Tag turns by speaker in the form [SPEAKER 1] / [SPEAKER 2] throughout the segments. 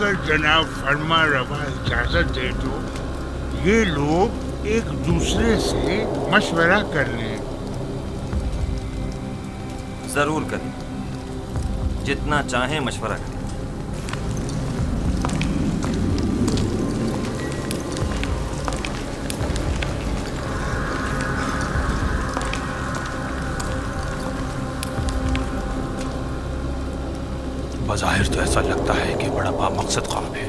[SPEAKER 1] अगर जनाब फरमा रवा इजाजत दे तो ये लोग एक दूसरे से मशवरा कर लें।
[SPEAKER 2] जरूर करें, जितना चाहें मशवरा करें।
[SPEAKER 3] बज़ाहिर तो ऐसा लगता है कि बड़ा बामकसद ख्वाब है।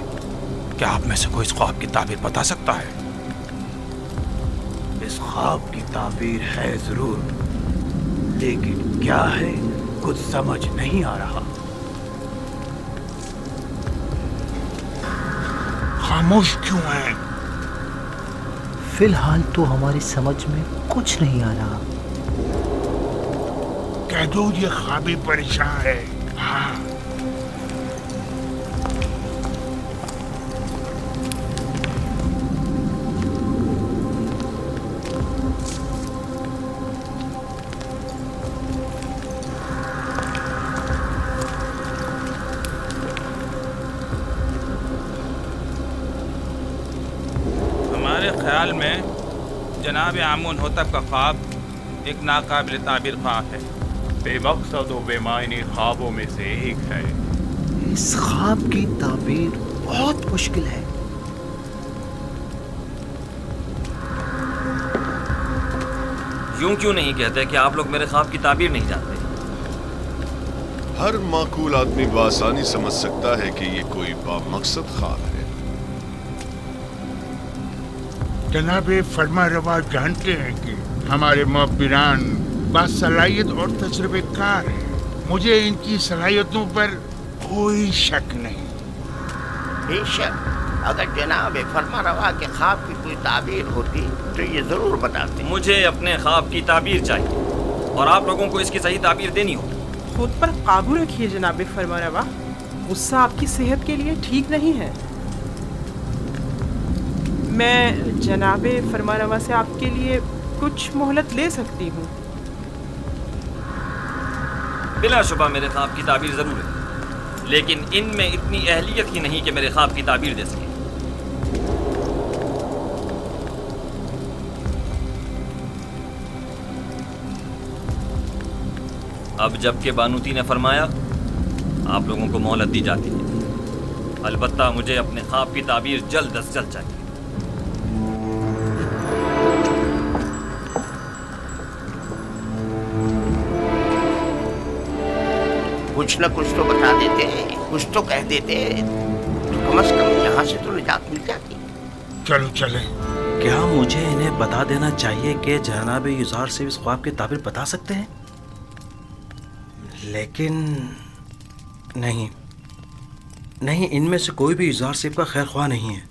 [SPEAKER 3] क्या आप में से कोई इस ख्वाब की ताबीर बता सकता है?
[SPEAKER 4] इस ख्वाब की ताबीर है जरूर, लेकिन क्या है कुछ समझ नहीं आ रहा।
[SPEAKER 1] खामोश क्यों हैं?
[SPEAKER 5] फिलहाल तो हमारी समझ में कुछ नहीं आ रहा।
[SPEAKER 1] कह दो ये ख्वाबी परेशान है। हाँ,
[SPEAKER 6] ख्याल में जनाब आमून होतब का ख्वाब एक नाकाबिल ताबीर ख्वाब है।
[SPEAKER 7] बेमकसद और बेमायनी ख्वाबों में से एक है।
[SPEAKER 5] इस ख्वाब की ताबीर बहुत मुश्किल है।
[SPEAKER 2] यूं क्यों नहीं कहते कि आप लोग मेरे ख्वाब की ताबीर नहीं जानते?
[SPEAKER 8] हर माकूल आदमी बआसानी समझ सकता है कि ये कोई बामकसद ख्वाब है।
[SPEAKER 1] जनाब फरमा रवा जानते हैं कि हमारे मुअब्बिरान बासलाहियत और तजुर्बेकार हैं। मुझे इनकी सलाहियतों पर कोई शक नहीं।
[SPEAKER 9] बेशक, अगर जनाब फरमा रवा के ख्वाब की कोई ताबीर होती तो ये जरूर बताते।
[SPEAKER 2] मुझे अपने ख्वाब की ताबीर चाहिए और आप लोगों को इसकी सही ताबीर देनी होगी।
[SPEAKER 10] खुद पर काबू रखिए जनाब फरमा रवा, गुस्सा आपकी सेहत के लिए ठीक नहीं है। मैं जनाब फरमा रवा से आपके लिए कुछ मोहलत ले सकती हूँ।
[SPEAKER 2] बिलाशुबा मेरे ख्वाब की ताबीर जरूर है, लेकिन इनमें इतनी अहलियत ही नहीं कि मेरे ख्वाब की ताबीर दे सके। अब जबकि बानूती ने फरमाया, आप लोगों को मोहलत दी जाती है। अलबत्ता मुझे अपने ख्वाब की ताबीर जल्द अज जल्द चाहिए।
[SPEAKER 9] कुछ न कुछ तो बता देते, कुछ तो कह देते, तो कम से कम यहाँ से तो निजात मिल जाती।
[SPEAKER 1] चलो चले।
[SPEAKER 3] क्या मुझे इन्हें बता देना चाहिए कि जनाब युजार से इस ख्वाब की ताबीर बता सकते हैं? लेकिन नहीं, इनमें से कोई भी युजार सेब का खैर ख्वाह नहीं है।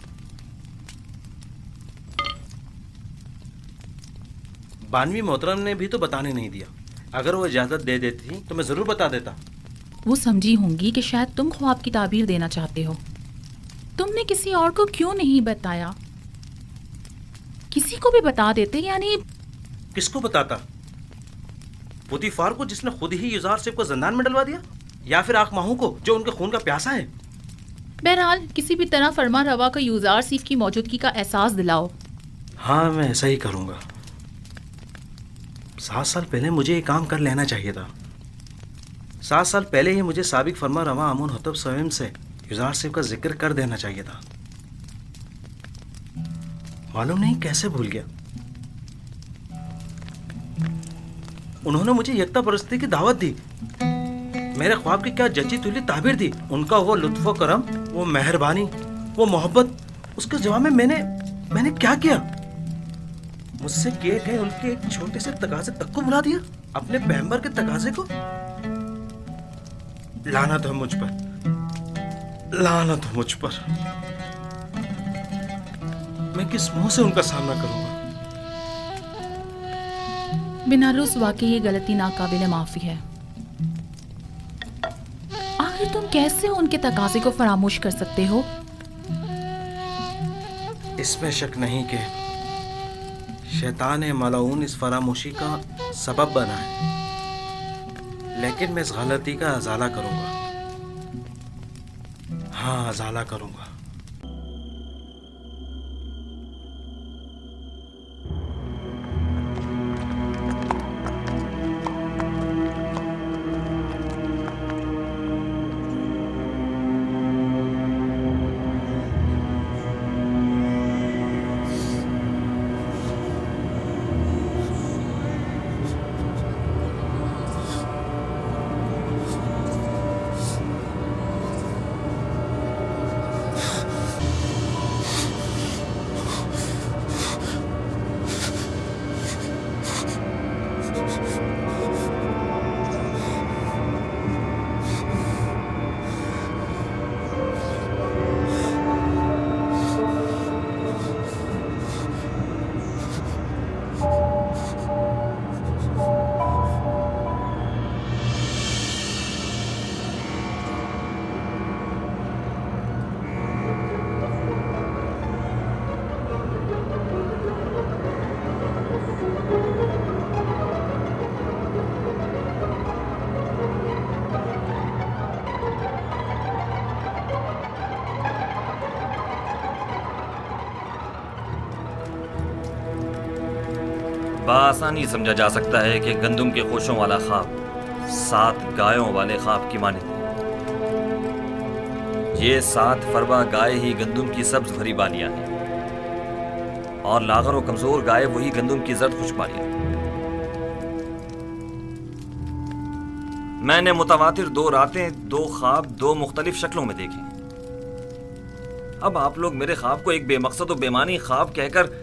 [SPEAKER 3] बानवी मोहतरम ने भी तो बताने नहीं दिया। अगर वो इजाज़त दे देती तो मैं ज़रूर बता देता।
[SPEAKER 11] वो समझी होंगी कि शायद तुम ख्वाब की ताबीर देना चाहते हो। तुमने किसी और को क्यों नहीं बताया? किसी को भी बता देते। यानी
[SPEAKER 3] किसको बताता? पुतीफार को, जिसने खुद ही युजार सेब को जिंदान में डलवा दिया, या फिर आखमाहू को जो उनके खून का प्यासा है?
[SPEAKER 11] बहरहाल किसी भी तरह फरमा रवा को युजार सेब की मौजूदगी का एहसास दिलाओ।
[SPEAKER 3] हाँ, मैं ऐसा ही करूँगा। 7 साल पहले मुझे ये काम कर लेना चाहिए था। 7 साल पहले ही मुझे साबिक फरमा रवा आमून होतब स्वयं से युजार सेब का जिक्र कर देना चाहिए था। मालूम नहीं कैसे भूल गया। उन्होंने मुझे यकता परस्ती की दावत दी, मेरे ख्वाब की क्या जची तुली ताबीर दी। उनका वो लुत्फ़ो करम, वो मेहरबानी, वो मोहब्बत, उसके जवाब में मैंने क्या किया? मुझसे किए गए उनके एक छोटे से तकाजे तक को भुला दिया, अपने पैगंबर के तकाजे को। लानत है मुझ पर, लानत है मुझ पर। मैं किस मुंह से उनका सामना करूंगा?
[SPEAKER 11] बिना रुस्वा के ये गलती नाकाबिले माफी है। आखिर तुम कैसे उनके तकाजे को फरामोश कर सकते हो?
[SPEAKER 3] इसमें शक नहीं कि शैतान मलाऊन इस फरामोशी का सबब बना है, लेकिन मैं इस गलती का अजाला करूंगा। हाँ, अपना अजाला करूंगा।
[SPEAKER 2] बआसानी समझा जा सकता है कि गंदुम के खोशों वाला ख्वाब 7 गायों वाले ख्वाब की माने। ये 7 फरवा गाय ही गंदुम की सब्ज भरी बालियां हैं और लागर और कमजोर गाय वही गंदुम की जर्द खुश बालियां। मैंने मुतवातिर 2 रातें 2 ख्वाब 2 मुख्तलिफ शक्लों में देखे। अब आप लोग मेरे ख्वाब को एक बेमकसद और बेमानी ख्वाब कहकर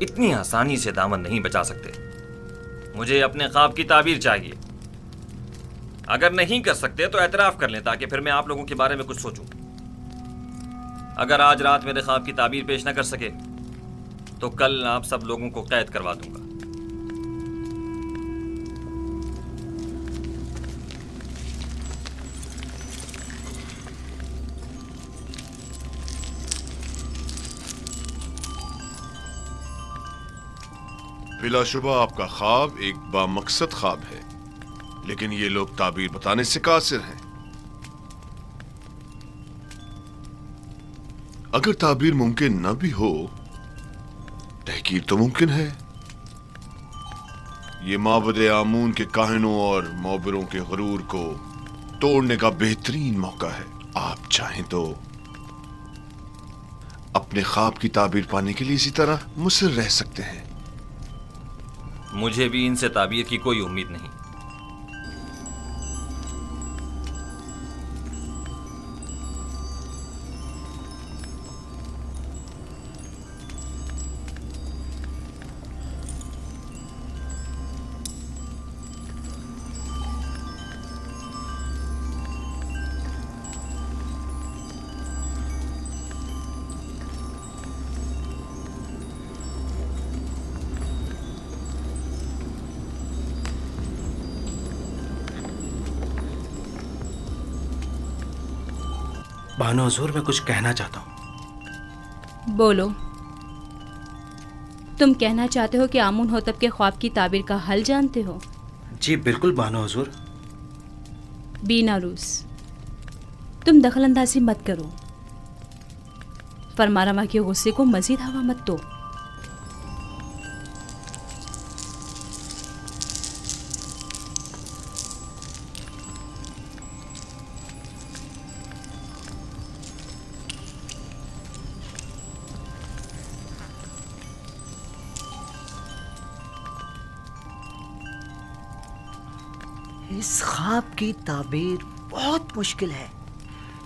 [SPEAKER 2] इतनी आसानी से दामन नहीं बचा सकते। मुझे अपने ख्वाब की ताबीर चाहिए। अगर नहीं कर सकते तो एतराफ कर लें ताकि फिर मैं आप लोगों के बारे में कुछ सोचूं। अगर आज रात मेरे ख्वाब की ताबीर पेश न कर सके तो कल आप सब लोगों को कैद करवा दूंगा।
[SPEAKER 8] बिलाशुबा आपका ख्वाब एक बामकसद ख्वाब है, लेकिन ये लोग ताबीर बताने से कासिर हैं। अगर ताबीर मुमकिन न भी हो, तहकीर तो मुमकिन है। ये माबद आमून के काहिनों और मौबरों के गुरूर को तोड़ने का बेहतरीन मौका है। आप चाहें तो अपने ख्वाब की ताबीर पाने के लिए इसी तरह मुसर रह सकते हैं।
[SPEAKER 2] मुझे भी इनसे ताबीर की कोई उम्मीद नहीं।
[SPEAKER 3] बानो हुजूर, मैं कुछ कहना चाहता हूँ।
[SPEAKER 12] बोलो। तुम कहना चाहते हो कि आमून होतब के ख्वाब की ताबीर का हल जानते हो?
[SPEAKER 3] जी बिल्कुल बानो हुजूर।
[SPEAKER 12] बीनारूस, तुम दखलंदाजी मत करो। फरमारवा के गुस्से को मजीद हवा मत दो।
[SPEAKER 5] इस ख्वाब की ताबीर बहुत मुश्किल है।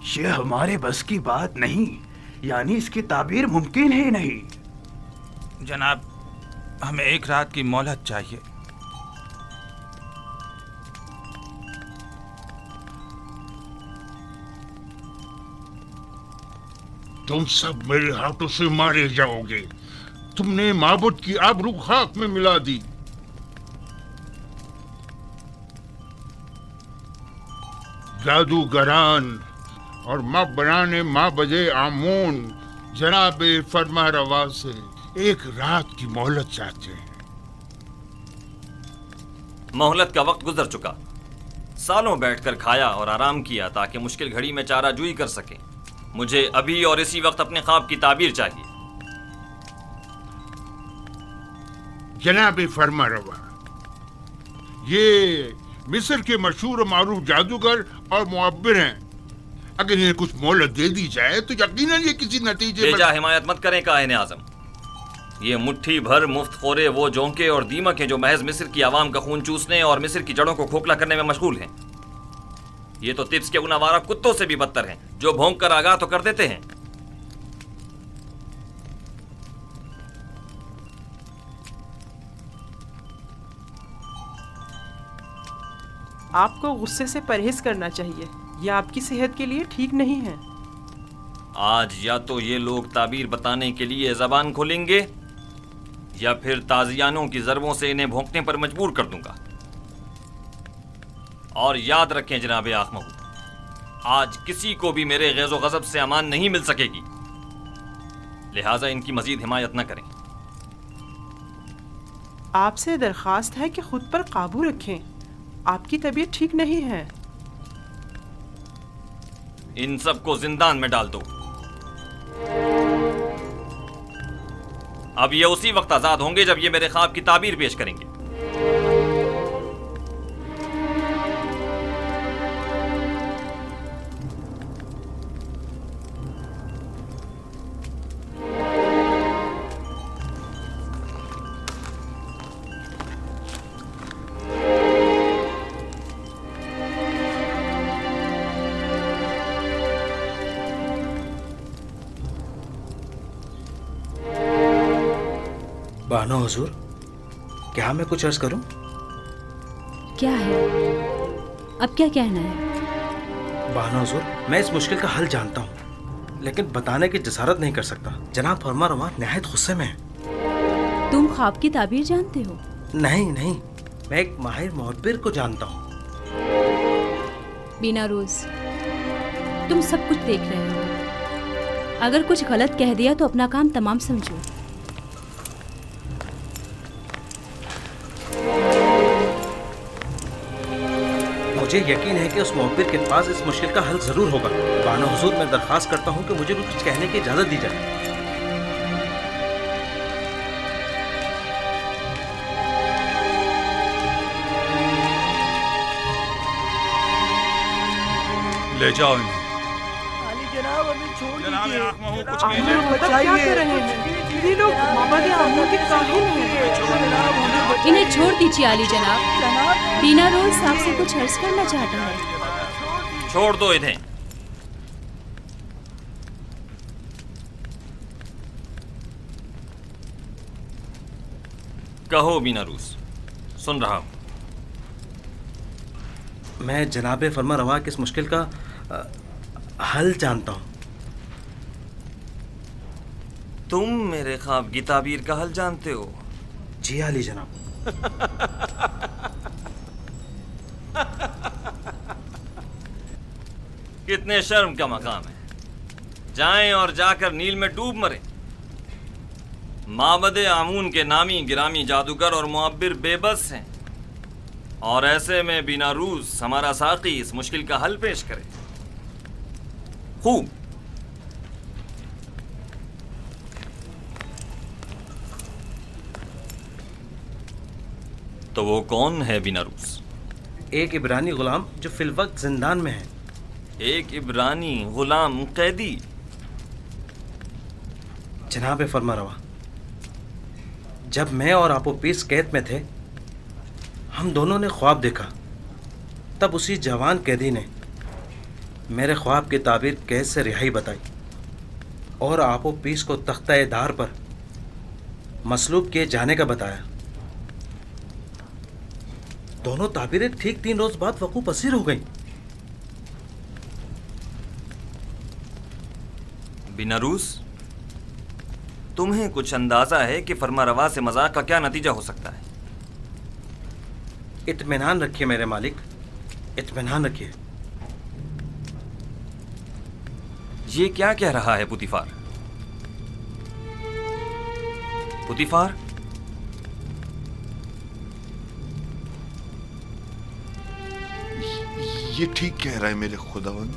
[SPEAKER 4] ये हमारे बस की बात नहीं, यानी इसकी ताबीर मुमकिन ही नहीं।
[SPEAKER 6] जनाब, हमें 1 रात की मोहलत चाहिए।
[SPEAKER 1] तुम सब मेरे हाथों से मारे जाओगे। तुमने माबूद की आबरू खाक में मिला दी। जादूगरान और माबराने माबदे आमून जनाब फरमा रवा से 1 रात की मोहलत चाहते हैं।
[SPEAKER 2] मोहलत का वक्त गुजर चुका। सालों बैठकर खाया और आराम किया ताकि मुश्किल घड़ी में चाराजूई कर सकें। मुझे अभी और इसी वक्त अपने ख्वाब की ताबीर चाहिए।
[SPEAKER 1] जनाब फरमा रवा, ये मिस्र के मशहूर और मारूफ जादूगर और मुअब्बिर हैं। अगर इन्हें कुछ मोहलत दे दी जाए तो यकीनन ये किसी नतीजे
[SPEAKER 2] बेजा हिमायत मत करें काहिन आजम। ये मुट्ठी भर मुफ्त खोरे वो जोंके और दीमक हैं जो महज मिस्र की आवाम का खून चूसने और मिस्र की जड़ों को खोखला करने में मशगूल हैं। ये तो तिब्स के उन आवारा कुत्तों से भी बदतर हैं जो भौंक कर आगाह तो कर देते हैं।
[SPEAKER 10] आपको गुस्से से परहेज करना चाहिए, यह आपकी सेहत के लिए ठीक नहीं है।
[SPEAKER 2] आज या तो ये लोग ताबीर बताने के लिए जबान खोलेंगे या फिर ताजियानों की ज़रबों से इन्हें भौंकने पर मजबूर कर दूंगा। और याद रखें जनाब आखमहू, आज किसी को भी मेरे गैज़ो गज़ब से अमान नहीं मिल सकेगी, लिहाजा इनकी मजीद हिमायत न करें।
[SPEAKER 10] आपसे दरख्वास्त है कि खुद पर काबू रखें, आपकी तबीयत ठीक नहीं है।
[SPEAKER 2] इन सबको जिंदान में डाल दो। अब ये उसी वक्त आजाद होंगे जब ये मेरे ख्वाब की ताबीर पेश करेंगे।
[SPEAKER 3] बानो हुजूर, क्या मैं कुछ अर्ज करूं?
[SPEAKER 12] क्या है? अब क्या कहना है?
[SPEAKER 3] बानो हुजूर, मैं इस मुश्किल का हल जानता हूं, लेकिन बताने की जसारत नहीं कर सकता। जनाब फरमारवा निहायत गुस्से में है।
[SPEAKER 12] तुम ख्वाब की ताबीर जानते हो?
[SPEAKER 3] नहीं, मैं एक माहिर मुअब्बिर को जानता हूं।
[SPEAKER 12] बिना रोज, तुम सब कुछ देख रहे हो। अगर कुछ गलत कह दिया तो अपना काम तमाम समझो।
[SPEAKER 3] मुझे यकीन है कि उस मुअब्बिर के पास इस मुश्किल का हल जरूर होगा। बानो हुजूर, मैं दरख्वास्त करता हूँ कि मुझे भी कुछ कहने की इजाजत दी जाए।
[SPEAKER 6] ले जाओ इन्हें।
[SPEAKER 5] जनाब हमें छोड़ दीजिए।
[SPEAKER 10] क्या कर रहे हैं ये लोग? माबद आमून के काहिल हैं।
[SPEAKER 12] इन्हें छोड़ दीजिए आली जनाब। बिना रोज आपसे कुछ अर्ज करना चाहता है।
[SPEAKER 2] छोड़ दो इन्हें। कहो बिना रूस, सुन रहा हूं।
[SPEAKER 3] मैं जनाब फरमारवा की इस मुश्किल का हल जानता हूं।
[SPEAKER 2] तुम मेरे ख्वाब की ताबीर का हल जानते हो?
[SPEAKER 3] जी आली जनाब।
[SPEAKER 2] कितने शर्म का मकाम है। जाएं और जाकर नील में डूब मरें। माबद आमून के नामी गिरामी जादूगर और मुअब्बिर बेबस हैं, और ऐसे में बिना रूस हमारा साकी इस मुश्किल का हल पेश करे। खूब। तो वो कौन है बिना रूस?
[SPEAKER 3] एक इब्रानी गुलाम जो फिलवक्त जिंदान में है।
[SPEAKER 2] एक इब्रानी गुलाम कैदी?
[SPEAKER 3] जनाब फरमारवा, जब मैं और आपोपीस कैद में थे, हम दोनों ने ख्वाब देखा। तब उसी जवान कैदी ने मेरे ख्वाब की ताबीर कैद से रिहाई बताई और आपोपीस को तख्ता-ए-दार पर मसलूब किए जाने का बताया। दोनों ताबीरें ठीक 3 रोज बाद वकूफ पसीर हो गई।
[SPEAKER 2] बिना रूस, तुम्हें कुछ अंदाजा है कि फरमारवा से मजाक का क्या नतीजा हो सकता है?
[SPEAKER 3] इत्मीनान रखिए मेरे मालिक, इत्मीनान रखिए।
[SPEAKER 2] ये क्या कह रहा है पुतिफार? पुतिफार,
[SPEAKER 8] ये ठीक कह रहा है मेरे खुदावंद।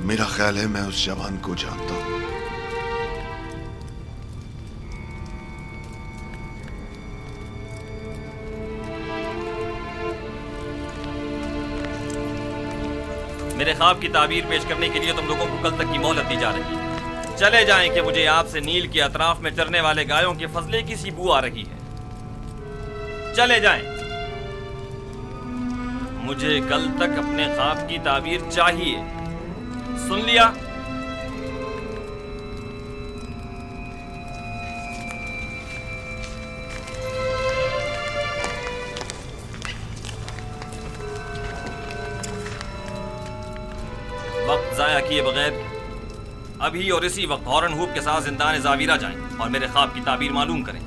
[SPEAKER 8] मेरा ख्याल है मैं उस जवान को जानता हूं।
[SPEAKER 2] मेरे ख्वाब की ताबीर पेश करने के लिए तुम लोगों को कल तक की मोहलत दी जा रही है। चले जाएं कि मुझे आपसे नील के अतराफ में चरने वाले गायों के फजले की सी बू आ रही है। चले जाएं। मुझे कल तक अपने ख्वाब की ताबीर चाहिए। सुन लिया? वक्त जाया किए बगैर अभी और इसी वक्त हॉरन हूप के साथ जिंदान जावीरा जाएं और मेरे ख्वाब की ताबीर मालूम करें।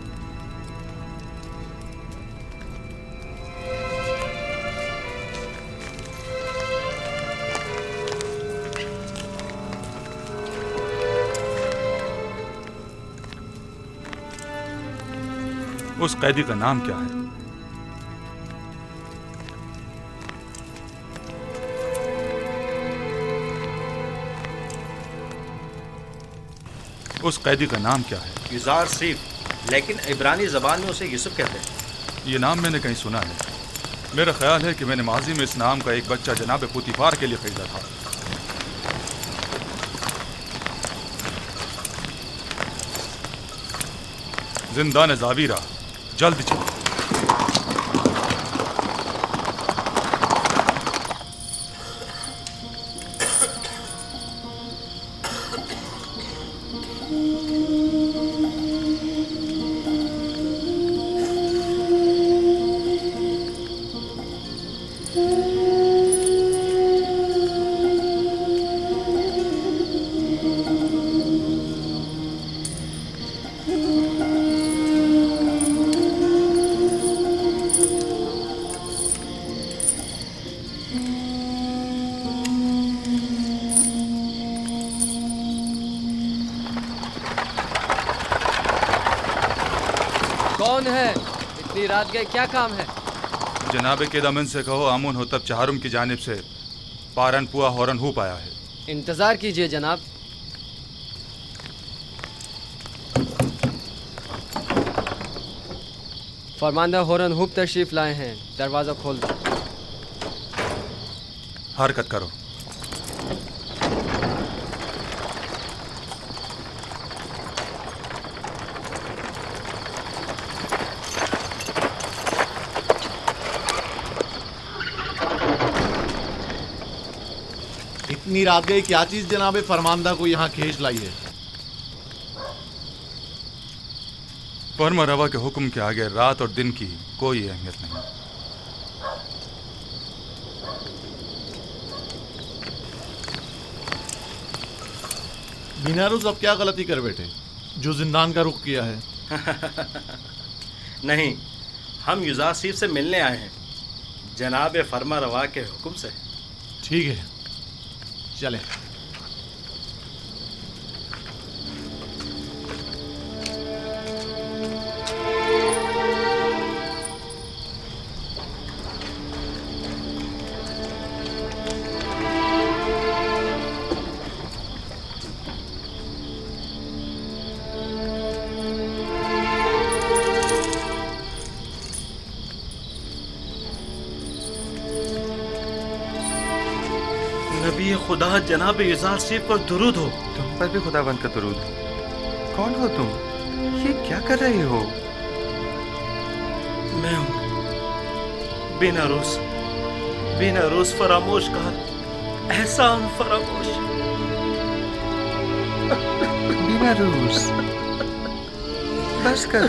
[SPEAKER 6] उस कैदी का नाम क्या है? उस कैदी का नाम क्या है?
[SPEAKER 3] युजार सीफ, लेकिन इब्रानी ज़बान में उसे यूसुफ कहते हैं।
[SPEAKER 6] ये नाम मैंने कहीं सुना है। मेरा ख्याल है कि मैंने माजी में इस नाम का एक बच्चा जनाब पुतीफार के लिए खरीदा था। जिंदान जावीरा, जल्द चलो।
[SPEAKER 13] कौन है? इतनी रात गए, क्या काम है?
[SPEAKER 6] जनाब के दमन से कहो आमुन होतब चहारुम की जानिब से पारन पुआ हॉरन हूप आया है।
[SPEAKER 13] इंतजार कीजिए जनाब। फरमांदा हॉरन हूप तशरीफ लाए हैं, दरवाजा खोल दो।
[SPEAKER 6] हरकत करो।
[SPEAKER 14] इतनी रात गई, क्या चीज जनाबे फरमानदा को यहाँ खींच लाई है?
[SPEAKER 6] फर्मा रवा के हुक्म के आगे रात और दिन की कोई अहमियत नहीं।
[SPEAKER 14] बिनारुस अब क्या गलती कर बैठे जो जिंदान का रुख किया है?
[SPEAKER 3] नहीं, हम युजार सीफ से मिलने आए हैं, जनाब फर्मा रवा के हुक्म से।
[SPEAKER 14] ठीक है, चले।
[SPEAKER 3] नबी खुदा जनाब युजार सीफ पर दुरूद हो।
[SPEAKER 15] तुम पर भी खुदावंद का दुरूद हो। कौन हो तुम? ये क्या कर रहे हो?
[SPEAKER 3] मैं हूँ बिनारुस, बिनारुस फरामोश का एहसान फरामोश।
[SPEAKER 15] बिनारुस, बस कर।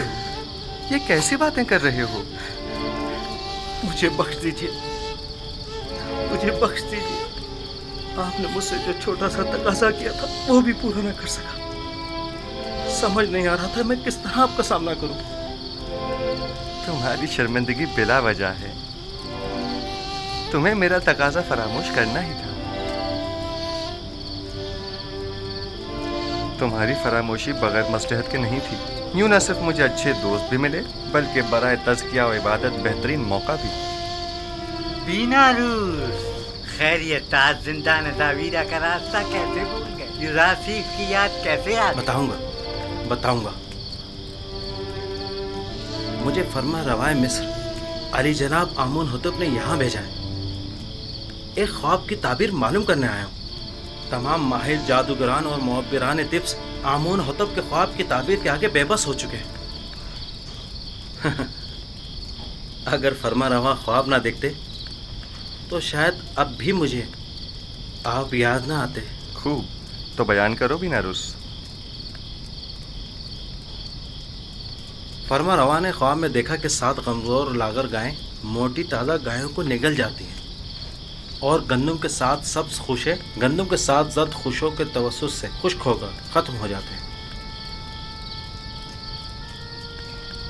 [SPEAKER 15] ये कैसी बातें कर रहे हो?
[SPEAKER 3] मुझे बख्श दीजिए, मुझे बख्श दीजिए। आपने मुझसे जो छोटा सा तकाजा किया था वो भी पूरा न कर सका। समझ नहीं आ रहा था मैं किस तरह आपका सामना करूं।
[SPEAKER 15] तुम्हारी शर्मिंदगी बिला वजह है। तुम्हें मेरा तकाजा फरामोश करना ही था। तुम्हारी फरामोशी बगैर मसलहत के नहीं थी। यूं न सिर्फ मुझे अच्छे दोस्त भी मिले बल्कि बराए तज़किया और इबादत बेहतरीन मौका भी।
[SPEAKER 16] बिनारुस, खैर ये ताज जिंदा नदावीरा का रास्ता कैसे भूल गए? युजासीफ की याद कैसे आ गई?
[SPEAKER 3] बताऊंगा। मुझे फरमा रवाए मिस्र अली जनाब आमून हुतब ने यहाँ भेजा है। एक ख्वाब की ताबीर मालूम करने आया हूँ। तमाम माहिर जादूगरान और मुअब्बिरान तिब्स आमून हुतब के ख्वाब की ताबीर के आगे बेबस हो चुके हैं। अगर फरमा रवा ख्वाब ना देखते तो शायद अब भी मुझे आप याद ना आते।
[SPEAKER 15] खूब, तो बयान करो बीनारुस।
[SPEAKER 3] फरमा रवा ने ख्वाब में देखा कि 7 कमज़ोर लागर गायें मोटी ताज़ा गायों को निगल जाती हैं और गंदम के 7 सब्ज खुशे गंदम के 7 जद खुशों के तवस्सुस से खुश्क होकर ख़त्म हो जाते हैं।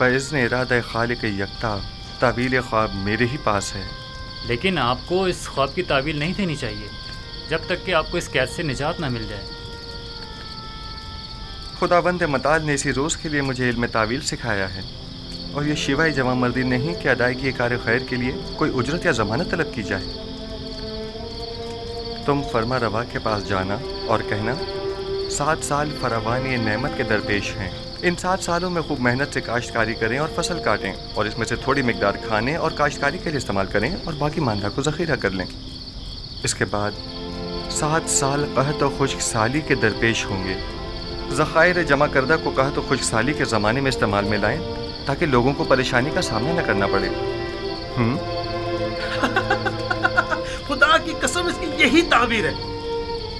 [SPEAKER 15] बइज़्न इरादा खालिक यकता तावील ख्वाब मेरे ही पास है।
[SPEAKER 17] लेकिन आपको इस ख्वाब की तावील नहीं देनी चाहिए जब तक कि आपको इस कैद से निजात ना मिल जाए।
[SPEAKER 15] खुदाबंद मताल ने इसी रोज़ के लिए मुझे इल्म तावील सिखाया है और ये शिवाय जमा मर्दी नहीं कि अदायगी कार खैर के लिए कोई उजरत या ज़मानत तलब की जाए। तुम फरमा रवा के पास जाना और कहना 7 साल फरावानी नेमत के दरपेश हैं। इन 7 सालों में खूब मेहनत से काश्तकारी करें और फसल काटें और इसमें से थोड़ी मिकदार खाने और काश्तकारी के लिए इस्तेमाल करें और बाकी मांदा को ज़ख़ीरा कर लें। इसके बाद 7 साल कहत और खुश्क साली के दरपेश होंगे। ज़ख़ायर जमा करदा को कहत और खुश्क साली के ज़माने में इस्तेमाल में लाएं ताकि लोगों को परेशानी का सामना न करना पड़े।
[SPEAKER 3] खुदा की कसम इसकी यही ताबीर है।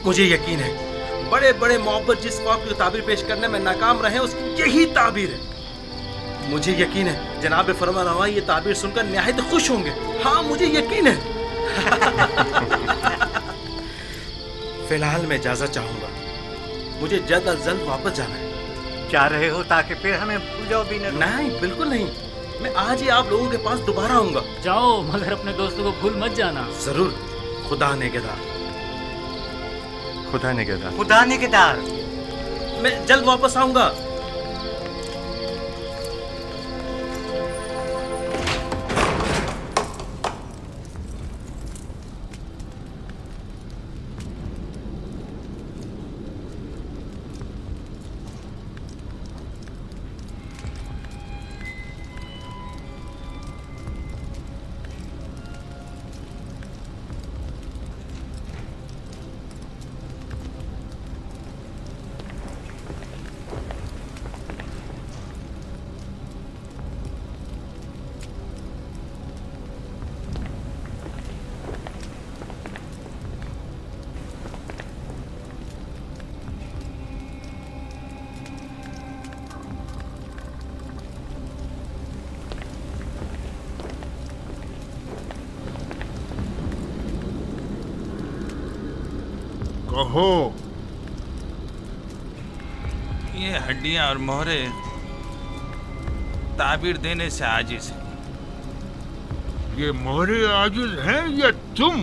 [SPEAKER 3] मुझे यकीन है बड़े बड़े मोहब्बत जिस ख्वाब की ताबीर पेश करने में नाकाम रहे उसकी यही ताबीर है। मुझे यकीन है जनाब फरमा रवा ये ताबीर सुनकर निहायत खुश होंगे। हाँ मुझे यकीन है। फिलहाल मैं इजाज़त चाहूँगा, मुझे जल्द अज जल्द वापस जाना है।
[SPEAKER 16] जा रहे हो ताकि फिर हमें भूल जाओ भी
[SPEAKER 3] नहीं, बिल्कुल नहीं। मैं आज ही आप लोगों के पास दोबारा आऊँगा।
[SPEAKER 17] जाओ, मगर अपने दोस्तों को भूल मत जाना।
[SPEAKER 3] जरूर। खुदा नेगेदार।
[SPEAKER 15] खुदा नेगेदार।
[SPEAKER 16] खुदा नेगेदार।
[SPEAKER 3] मैं जल्द वापस आऊँगा।
[SPEAKER 1] कहो।
[SPEAKER 6] ये हड्डियां और मोहरे ताबीर देने से आजिज हैं।
[SPEAKER 1] ये मोहरे आजिज हैं या तुम?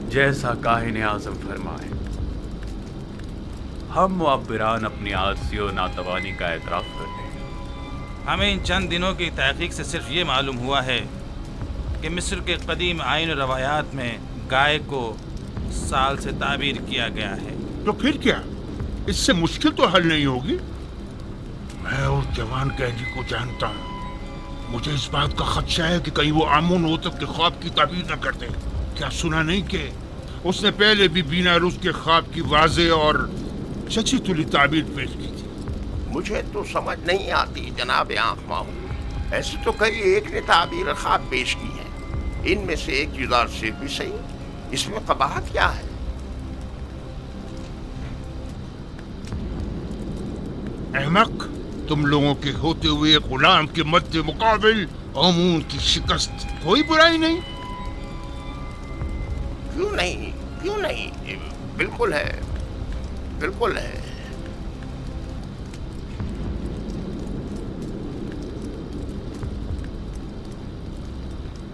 [SPEAKER 7] जैसा काहिन आज़म फरमाए, हम मुअब्बिरान अपनी आजिज़ी और नातवानी का एतराफ़ करते हैं।
[SPEAKER 6] हमें इन चंद दिनों की तहक़ीक़ से सिर्फ ये मालूम हुआ है कि मिस्र के कदीम आइन और रवायात में गाय को साल से ताबीर किया गया है।
[SPEAKER 1] तो फिर क्या, इससे मुश्किल तो हल नहीं होगी। मैं उस जवान कैदी को जानता हूँ। मुझे इस बात का खदशा है कि कहीं वो आमून होतब के ख्वाब की ताबीर न कर दे। क्या सुना नहीं कि उसने पहले भी बीनारुस के ख्वाब की वाज़े और सच्ची तुली ताबीर पेश की थी।
[SPEAKER 9] मुझे तो समझ नहीं आती जनाब आँख माहू। ऐसे तो कई एक ने ताबीर ख्वाब पेश की है, इनमें से एक जुदार से भी सही। इसमें कबाहत क्या है?
[SPEAKER 1] अहमक, तुम लोगों के होते हुए गुलाम के मद्दे मुकाबिल आमून की शिकस्त कोई बुराई नहीं।
[SPEAKER 9] क्यों नहीं, क्यों नहीं, बिल्कुल है, बिल्कुल है।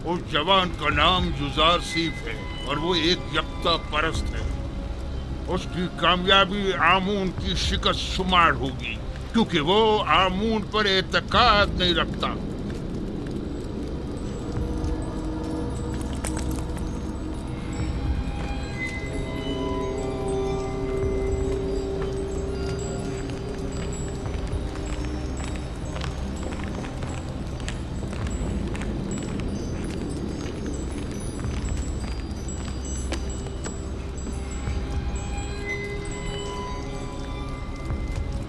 [SPEAKER 1] उस जवान का नाम जुजार सीफ है और वो एक यक्ता परस्त है। उसकी कामयाबी आमून की शिकस्त शुमार होगी क्योंकि वो आमून पर एतकाद नहीं रखता।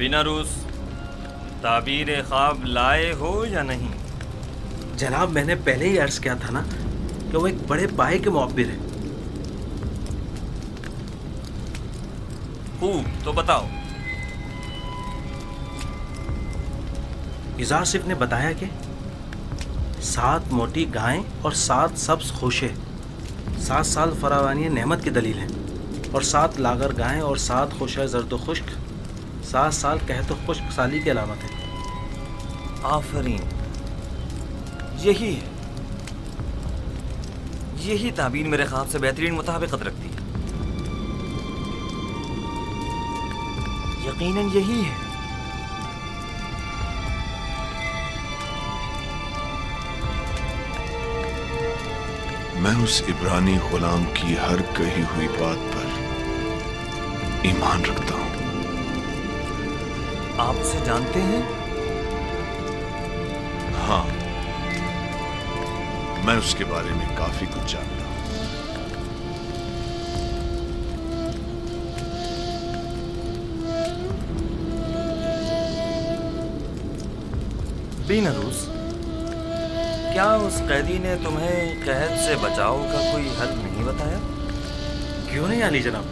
[SPEAKER 2] बिना रूस ताबीर ख्वाब लाए हो या नहीं?
[SPEAKER 3] जनाब, मैंने पहले ही अर्ज किया था ना कि वो एक बड़े पाए के मुअब्बिर है।
[SPEAKER 2] खूब, तो बताओ।
[SPEAKER 3] युज़ारसिफ ने बताया कि 7 मोटी गायें और 7 सब्ज खोशे 7 साल फरावानी नेमत की दलील हैं, और 7 लागर गायें और 7 खोशा जर्द खुश्क 7 साल कहत खुश्क साली की अलामत है।
[SPEAKER 2] आफरीन, यही है, यही ताबीर मेरे ख्वाब से बेहतरीन मुताबिकत रखती है। यकीनन यही है।
[SPEAKER 8] मैं उस इब्रानी गुलाम की हर कही हुई बात पर ईमान रखता हूं।
[SPEAKER 2] आप उसे जानते हैं?
[SPEAKER 8] हाँ, मैं उसके बारे में काफी कुछ जानता हूं।
[SPEAKER 2] बीनरूस, क्या उस कैदी ने तुम्हें कैद से बचाव का कोई हल नहीं बताया?
[SPEAKER 3] क्यों नहीं अली जनाब,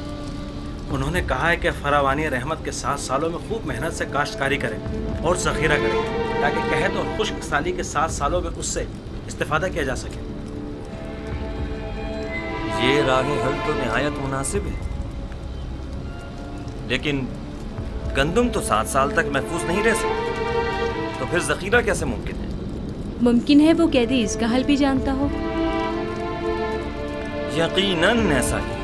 [SPEAKER 3] उन्होंने कहा है कि फरावानी रहमत के 7 सालों में खूब मेहनत से काश्तकारी करें और ज़ख़ीरा करें, ताकि कहत और खुश्क साली के 7 सालों में उससे इस्तिफादा किया जा सके।
[SPEAKER 2] ये राह हल तो निहायत मुनासिब है, लेकिन गंदुम तो 7 साल तक महफूज नहीं रह सकती, तो फिर ज़ख़ीरा कैसे मुमकिन है?
[SPEAKER 12] मुमकिन है वो कैदी इसका हल भी जानता हो।
[SPEAKER 2] यकीनन ऐसा ही है।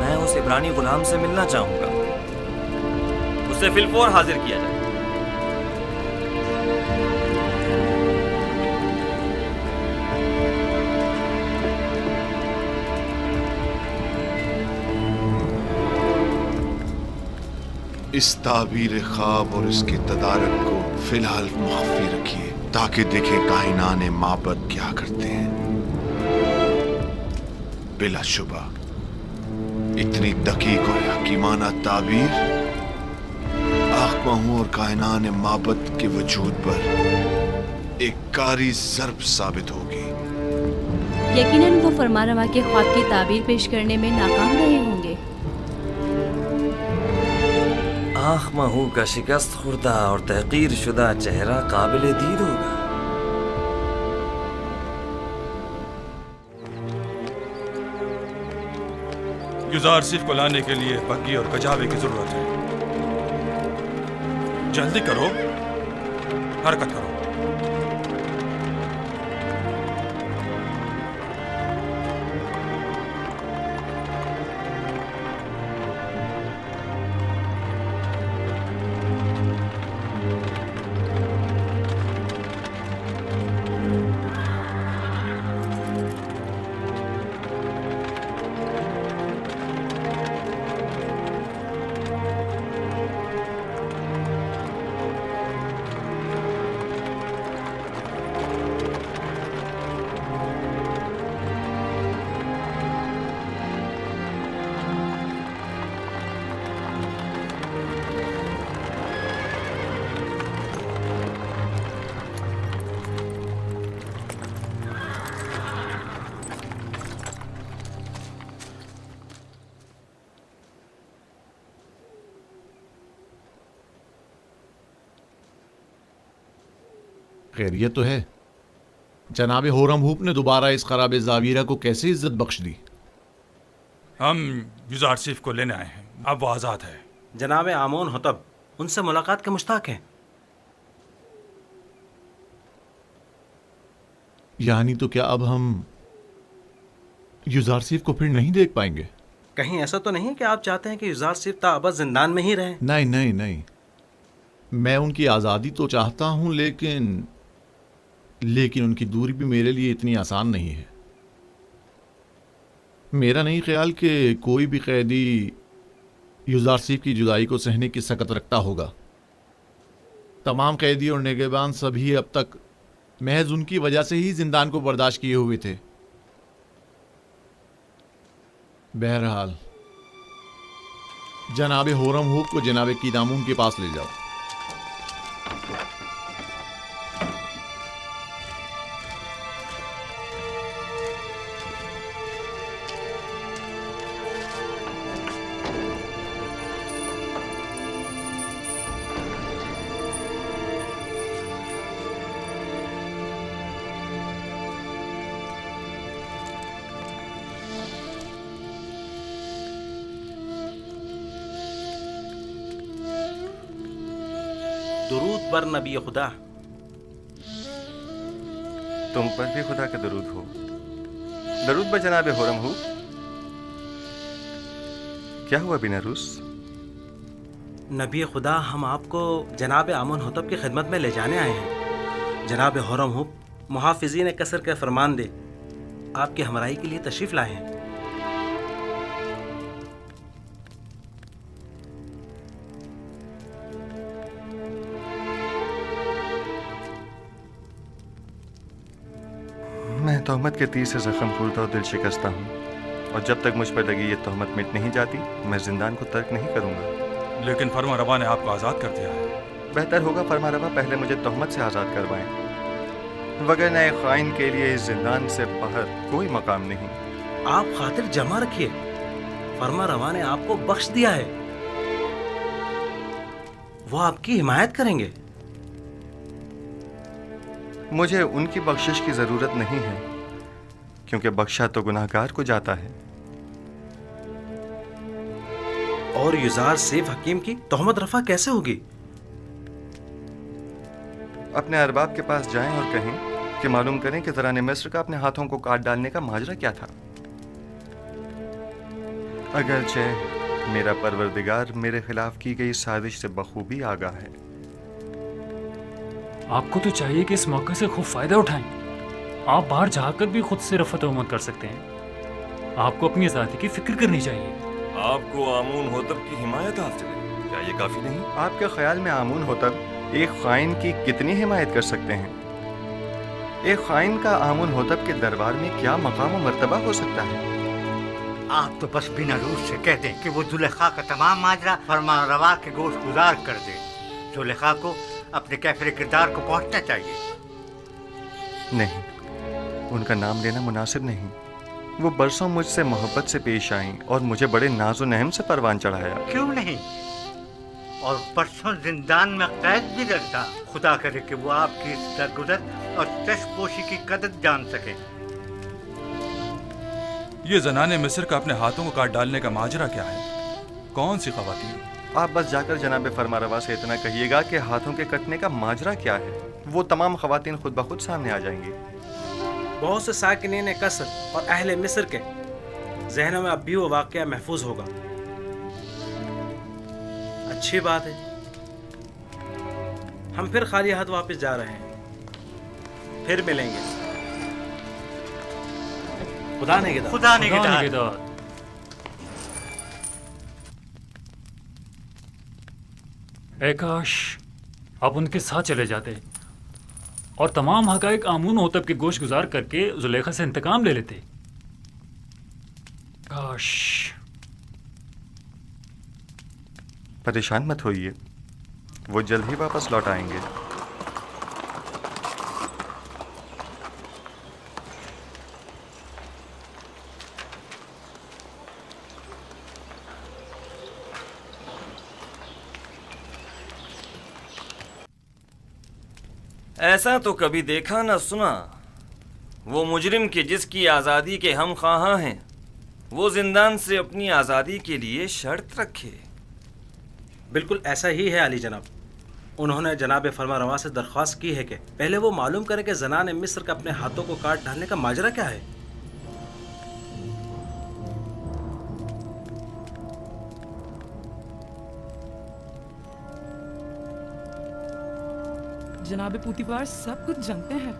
[SPEAKER 2] मैं उस इब्रानी गुलाम से मिलना चाहूंगा, उसे फिलफौर हाजिर किया जाए।
[SPEAKER 8] इस ताबीर ख्वाब और इसके तदारक को फिलहाल मुख्फी रखिए, ताकि देखें कायनात माबद क्या करते हैं। बिलाशुबा इतनी दकीक और हकीमाना ताबीर आखमाहू और कायनात माबद के वजूद पर एक कारी ज़र्ब साबित होगी।
[SPEAKER 12] यकीनन वो फरमानवा के ख्वाब की ताबीर पेश करने में नाकाम रहे होंगे।
[SPEAKER 2] आखमाहू का शिकस्त खुर्दा और तहकीर शुदा चेहरा काबिल दीद होगा।
[SPEAKER 18] युज़ारसिफ को लाने के लिए बग्गी और कजावे की जरूरत है। जल्दी करो, हरकत करो।
[SPEAKER 14] खैरियत तो है। जनाब होरम हुप ने दोबारा इस खराब जावीरा को कैसे इज्जत बख्श दी?
[SPEAKER 18] हम युज़ारसिफ को लेने आए हैं, अब वो आज़ाद है।
[SPEAKER 3] जनाब आमोन होतब उनसे मुलाकात के मुश्ताक हैं।
[SPEAKER 14] यानी तो क्या अब हम युज़ारसिफ को फिर नहीं देख पाएंगे?
[SPEAKER 3] कहीं ऐसा तो नहीं कि आप चाहते हैं कि युज़ारसिफ ताबद जिंदान में ही रहे?
[SPEAKER 14] नहीं नहीं नहीं, मैं उनकी आज़ादी तो चाहता हूं, लेकिन उनकी दूरी भी मेरे लिए इतनी आसान नहीं है। मेरा नहीं ख्याल कि कोई भी कैदी युज़ारसिफ की जुदाई को सहने की सकत रखता होगा। तमाम कैदी और निगहबान सभी अब तक महज उनकी वजह से ही जिंदान को बर्दाश्त किए हुए थे। बहरहाल जनाब होरम हुब को जनाब कीदामून के पास ले जाओ।
[SPEAKER 3] दुरूद बर नबी खुदा।
[SPEAKER 15] तुम पर भी खुदा का दरूद हो। दरूद बर जनाब होरम हुब। क्या हुआ बिनारूस?
[SPEAKER 3] नबी खुदा, हम आपको जनाब आमन होतब की खिदमत में ले जाने आए हैं। जनाब होरम हुब मुहाफिजीन कसर के फरमान दे आपकी हमराही के लिए तशरीफ लाए हैं।
[SPEAKER 15] मैं तोहमत के तीर से जख्म फूलता और दिल शिकस्ता हूँ, और जब तक मुझ पर लगी ये तोहमत मिट नहीं जाती मैं जिंदान को तर्क नहीं करूँगा।
[SPEAKER 18] लेकिन फरमा रवा ने आपको आज़ाद कर दिया है।
[SPEAKER 15] बेहतर होगा फरमा रवा पहले मुझे तोहमत से आज़ाद करवाएं, वगरना एक ख़ाइन के लिए इस जिंदान से बाहर कोई मकाम नहीं।
[SPEAKER 3] आप खातिर जमा रखिए, फरमा रवा ने आपको बख्श दिया है, वो आपकी हिमायत करेंगे।
[SPEAKER 15] मुझे उनकी बख्शिश की जरूरत नहीं है, क्योंकि बख्शा तो गुनाहगार को जाता है।
[SPEAKER 3] और युजार सेफ हकीम की तोहमत रफा कैसे होगी?
[SPEAKER 15] अपने अरबाब के पास जाएं और कहें कि मालूम करें कि ज़राने मिस्र का अपने हाथों को काट डालने का माजरा क्या था। अगरचे मेरा परवरदिगार मेरे खिलाफ की गई साजिश से बखूबी आगाह है।
[SPEAKER 17] आपको तो चाहिए कि इस मौके से खूब फायदा उठाएं। आप बाहर जाकर भी खुद से रफ़त उम्मत कर सकते हैं। आपको अपनी आज़ादी की फिक्र करनी चाहिए।
[SPEAKER 15] आपको आमून होतब की हिमायत हासिल है, क्या ये काफी नहीं? आपके ख्याल में आमून होतब एक ख़ाइन की कितनी हिमायत कर सकते हैं? एक ख़ाइन का आमून होतब के दरबार में क्या मकाम और मर्तबा हो सकता है?
[SPEAKER 16] आप तो बस बिना रूस से कह दें कि वो जुलेखा का तमाम माजरा फरमा रवा के गोश गुजार कर दे। जुलेखा को अपने कैफरे किरदार को पहुंचना चाहिए।
[SPEAKER 15] नहीं, उनका नाम लेना मुनासिब नहीं। वो बरसों मुझसे मोहब्बत से पेश आईं और मुझे बड़े नाज़ो नहम से परवान चढ़ाया।
[SPEAKER 16] क्यों नहीं? और परसों जिंदान में कैद भी रहता। खुदा करे कि वो आपकी इस दरगुजर और चश्मपोशी की कदर जान सके।
[SPEAKER 18] ये जनाने मिस्र का अपने हाथों को काट डालने का माजरा क्या है? कौन सी खवातीन?
[SPEAKER 15] आप बस जाकर जनाब फरमारवा से इतना कहिएगा कि हाथों के कटने का माजरा क्या है। वो तमाम खवातीन खुद ब खुद सामने आ जाएंगी।
[SPEAKER 3] बहुत से साकिनीन कसर और अहले मिस्र के जहनों में अब भी वो वाक़या महफूज होगा। अच्छी बात है, हम फिर खाली हाथ वापस जा रहे हैं। फिर मिलेंगे। खुदा निगहदार।
[SPEAKER 16] खुदा निगहदार।
[SPEAKER 17] ऐ काश आप उनके साथ चले जाते और तमाम हकाइक आमून होतब के गोश गुजार करके जुलेखा से इंतकाम ले लेते। काश।
[SPEAKER 15] परेशान मत होइए, वो जल्द ही वापस लौट आएंगे।
[SPEAKER 2] ऐसा तो कभी देखा न सुना। वो मुजरिम के जिसकी आज़ादी के हम ख्वाहां हैं, वो जिंदान से अपनी आज़ादी के लिए शर्त रखे।
[SPEAKER 3] बिल्कुल ऐसा ही है अली जनाब। उन्होंने जनाब फरमा रवा से दरख्वास्त की है कि पहले वो मालूम करें कि ज़नाने मिस्र का अपने हाथों को काट डालने का माजरा क्या है।
[SPEAKER 10] जनाब पूतीबार सब कुछ जानते हैं।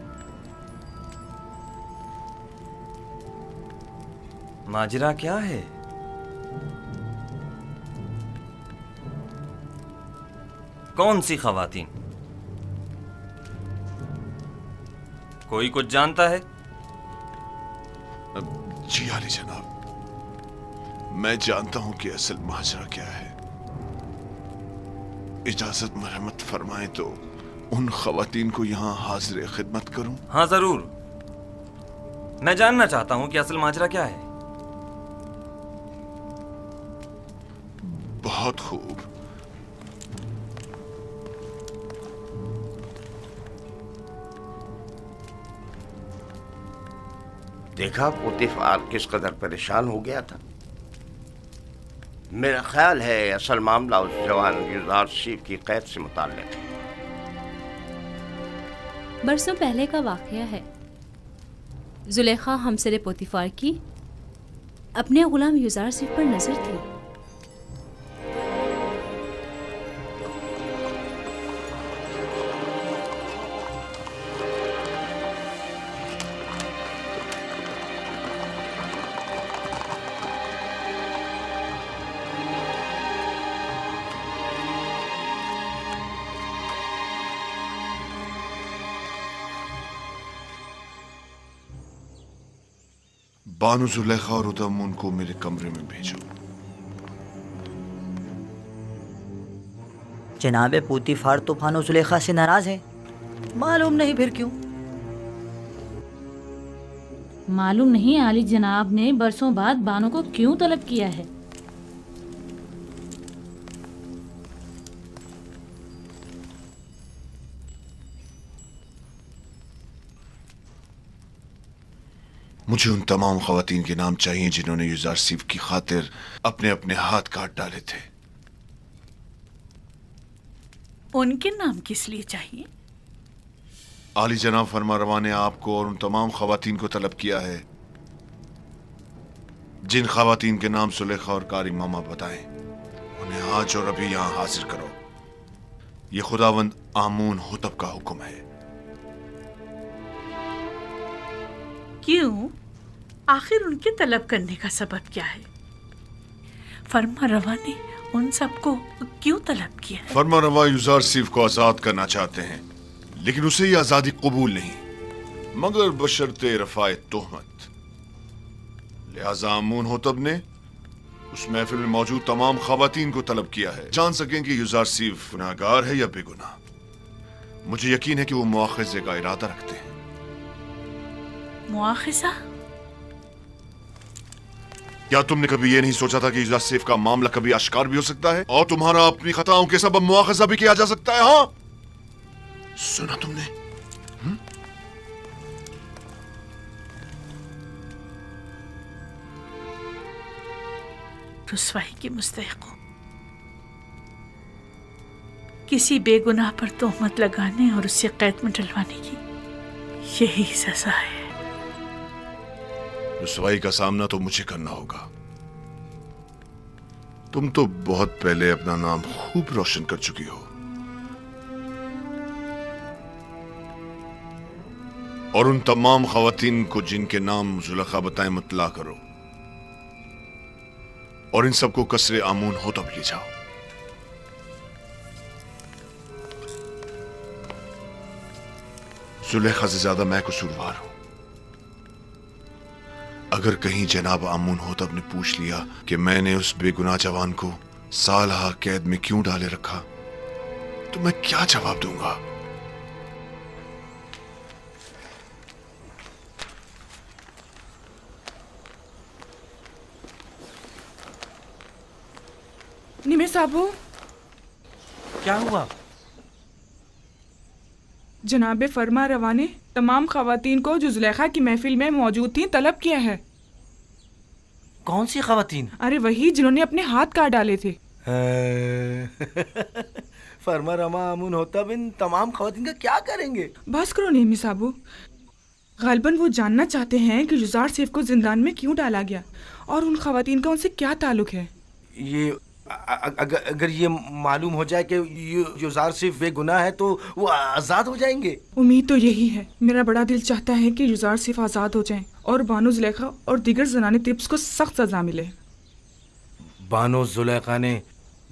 [SPEAKER 2] माजरा क्या है? कौन सी खवातीन? कोई कुछ जानता है?
[SPEAKER 8] जी आली जनाब, मैं जानता हूं कि असल माजरा क्या है। इजाजत मरहमत फरमाएं तो उन खवातीन को यहाँ हाजिर खिदमत करूं?
[SPEAKER 2] हाँ जरूर। मैं जानना चाहता हूँ कि असल माजरा क्या है।
[SPEAKER 8] बहुत खूब।
[SPEAKER 9] देखा पोतीफार किस कदर परेशान हो गया था। मेरा ख्याल है असल मामला उस जवान युजारशिफ की कैद से मुताल्लिक है।
[SPEAKER 12] बरसों पहले का वाकया है। जुलेखा हमसरे पोतीफार की अपने गुलाम युजारशिफ पर नजर थी।
[SPEAKER 8] बानु जुलेखा और उदमून को मेरे कमरे में भेजो।
[SPEAKER 5] जनाबे पोतीफार तो बानो जुलेखा से नाराज है, मालूम नहीं फिर क्यों।
[SPEAKER 11] मालूम नहीं आली जनाब ने बरसों बाद बानो को क्यों तलब किया है।
[SPEAKER 8] मुझे उन तमाम खवातीन के नाम चाहिए जिन्होंने युजारशिफ की खातिर अपने अपने हाथ काट डाले थे।
[SPEAKER 10] उनके नाम किस लिए चाहिए?
[SPEAKER 8] आली जनाब फरमारवा ने आपको और उन तमाम खवातीन को तलब किया है जिन खवातीन के नाम सुलेखा और कारी मामा बताएं। उन्हें आज और अभी यहां हाजिर करो। यह खुदावंद आमून हुतब का हुक्म है।
[SPEAKER 10] क्यों? आखिर उनके तलब करने का सबब क्या है? फरमा रवा ने उन सबको क्यों तलब किया है?
[SPEAKER 8] फरमा रवा युजारशिफ को आजाद करना चाहते हैं, लेकिन उसे ये आजादी कबूल नहीं, मगर बशर्ते रफाए तोहमत। लिहाजा आमून होतब ने उस महफिल में मौजूद तमाम खवातीन को तलब किया है, जान सकें कि युजारशिफ गुनाहगार है या बेगुनाह। मुझे यकीन है कि वो मुआखिजे का इरादा रखते हैं।
[SPEAKER 10] मुआखिजा?
[SPEAKER 8] क्या तुमने कभी ये नहीं सोचा था कि युजारशिफ का मामला कभी आश्कार भी हो सकता है और तुम्हारा अपनी खताओं के सबब मुआखिजा भी किया जा सकता है? हाँ, सुना तुमने?
[SPEAKER 10] रुसवाई की मुस्तहिक हो। किसी बेगुनाह पर तोहमत लगाने और उससे कैद में डलवाने की यही सजा है।
[SPEAKER 8] रुसवाई का सामना तो मुझे करना होगा। तुम तो बहुत पहले अपना नाम खूब रोशन कर चुकी हो और उन तमाम खवातीन को जिनके नाम जुलेखा बताएं मुतला करो और इन सबको कसरे आमून होतब ले जाओ। जुलेखा से ज्यादा मैं कसूरवार हूं। अगर कहीं जनाब आमून होतब ने पूछ लिया कि मैंने उस बेगुनाह जवान को सालहा कैद में क्यों डाले रखा, तो मैं क्या जवाब दूंगा?
[SPEAKER 10] निमे साबू,
[SPEAKER 3] क्या हुआ?
[SPEAKER 10] जनाबे फरमा रवा ने तमाम खवातीन को जो जुलेखा की महफिल में मौजूद थी तलब किया है।
[SPEAKER 3] कौन सी खवातीन?
[SPEAKER 10] अरे वही जिन्होंने अपने हाथ काट डाले थे।
[SPEAKER 3] फरमा रमा आमून होता बिन तमाम खवातीन का क्या करेंगे?
[SPEAKER 10] बस करो नेमी साबू, गालिबन वो जानना चाहते हैं कि युजारशिफ को जिंदान में क्यों डाला गया और उन खवातीन का उनसे क्या ताल्लुक है।
[SPEAKER 3] ये अगर ये मालूम हो जाए कि युजारशिफ बेगुनाह है तो वो आजाद हो जाएंगे।
[SPEAKER 10] उम्मीद तो यही है। मेरा बड़ा दिल चाहता है कि युजारशिफ आजाद हो जाएं और बानो जुलेखा और दीगर जनाने तिब्स को सख्त सजा मिले।
[SPEAKER 3] बानो जुलेखा ने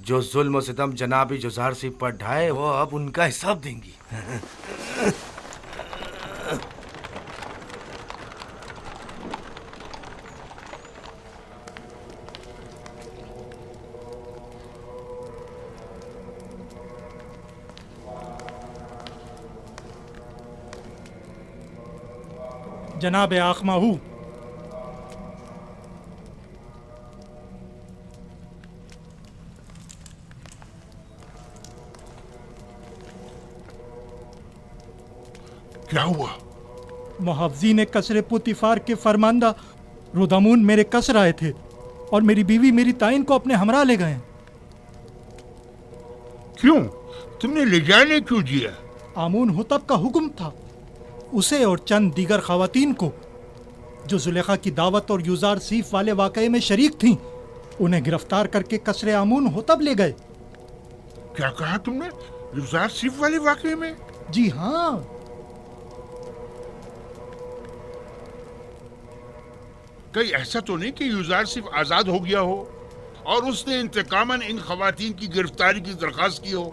[SPEAKER 3] जो जुल्म और सितम जनाबी युजारशिफ पर ढाए वो अब उनका हिसाब देंगी।
[SPEAKER 19] जनाब आखमाहू।
[SPEAKER 1] क्या हुआ?
[SPEAKER 19] मुहावजीन कसरे पुतिफार के फरमांदा रुदामून मेरे कसर आए थे और मेरी बीवी मेरी ताइन को अपने हमरा ले गए।
[SPEAKER 1] क्यों? तुमने ले जाने क्यों दिया?
[SPEAKER 19] आमून हुतब का हुक्म था। उसे और चंद दीगर खवातीन को जो जुलेखा की दावत और युजार सीफ वाले वाकये में शरीक थीं, उन्हें गिरफ्तार करके कसरे आमून हुतब ले गए।
[SPEAKER 1] क्या कहा तुमने? युजार सीफ वाले वाकये में?
[SPEAKER 19] जी हाँ।
[SPEAKER 1] कहीं ऐसा तो नहीं कि युजार सिर्फ आजाद हो गया हो और उसने इंतकामन इन खवातीन की गिरफ्तारी की दरखास्त की हो?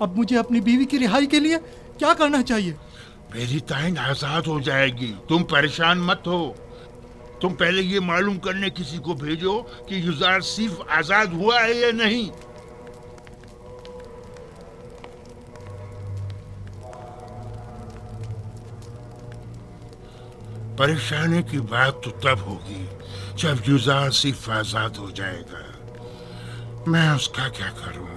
[SPEAKER 19] अब मुझे अपनी बीवी की रिहाई के लिए क्या करना चाहिए?
[SPEAKER 1] मेरी ताइन आजाद हो जाएगी, तुम परेशान मत हो। तुम पहले ये मालूम करने किसी को भेजो कि युजार सिर्फ आजाद हुआ है या नहीं। परेशानी की बात तो तब होगी जब युजार सिर्फ आजाद हो जाएगा। मैं उसका क्या करूं?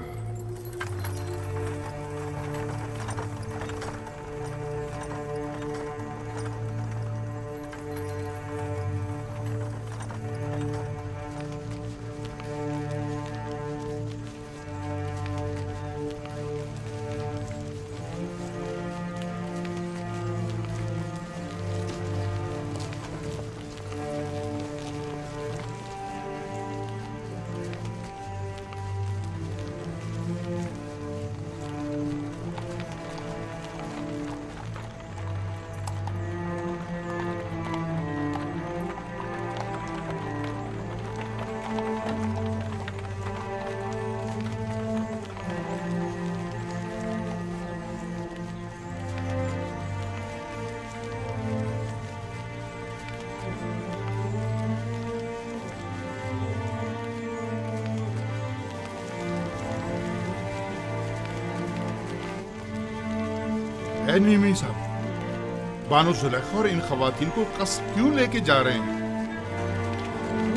[SPEAKER 20] नीमी साहब, बानो जुलेखा और इन खवातीन को कस्ब क्यों लेके जा रहे हैं?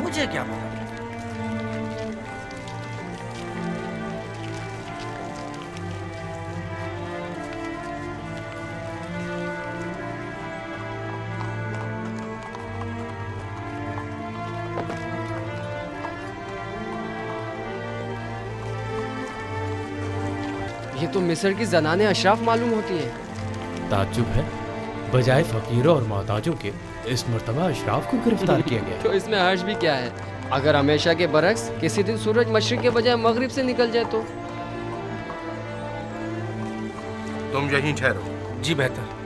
[SPEAKER 3] मुझे क्या पता।
[SPEAKER 13] ये तो मिस्र की जनाने अशराफ मालूम होती हैं।
[SPEAKER 21] ताज्जुब है, बजाय फकीरों और मोहताजों के इस मर्तबा अशराफ को गिरफ्तार किया गया।
[SPEAKER 13] तो इसमें हर्ज भी क्या है? अगर हमेशा के बरक्स किसी दिन सूरज मशरिक के बजाय मगरिब से निकल जाए तो?
[SPEAKER 9] तुम यहीं ठहरो।
[SPEAKER 3] जी बेहतर।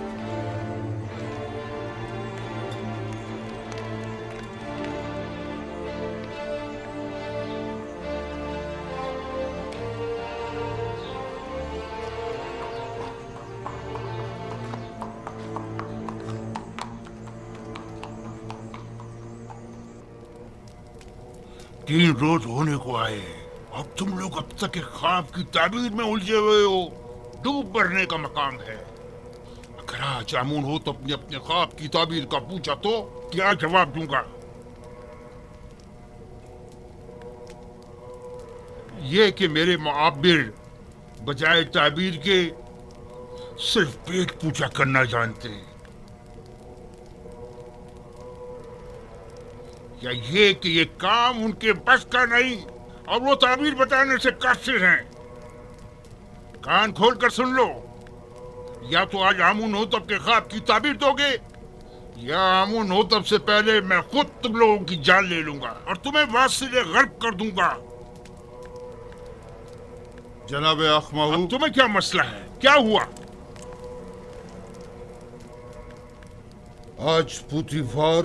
[SPEAKER 1] तीन रोज होने को आए, अब तुम लोग अब तक एक ख्वाब की ताबीर में उलझे हुए हो। डूब मरने का मकाम है। अगर आज आमून हो तो अपने अपने ख्वाब की ताबीर का पूछा तो क्या जवाब दूंगा? ये कि मेरे मुआब्बिर बजाय ताबीर के सिर्फ पेट पूजा करना जानते हैं, या ये कि ये काम उनके बस का नहीं और वो ताबीर बताने से कासिर हैं। कान खोल कर सुन लो, या तो आज आमून होतब के ख्वाब की ताबीर दोगे या आमून होतब से पहले मैं खुद तुम लोगों की जान ले लूंगा और तुम्हें वासिले गर्क कर दूंगा।
[SPEAKER 20] जनाब आखमाहू,
[SPEAKER 1] तुम्हें क्या मसला है? क्या हुआ?
[SPEAKER 20] आज पुतिफार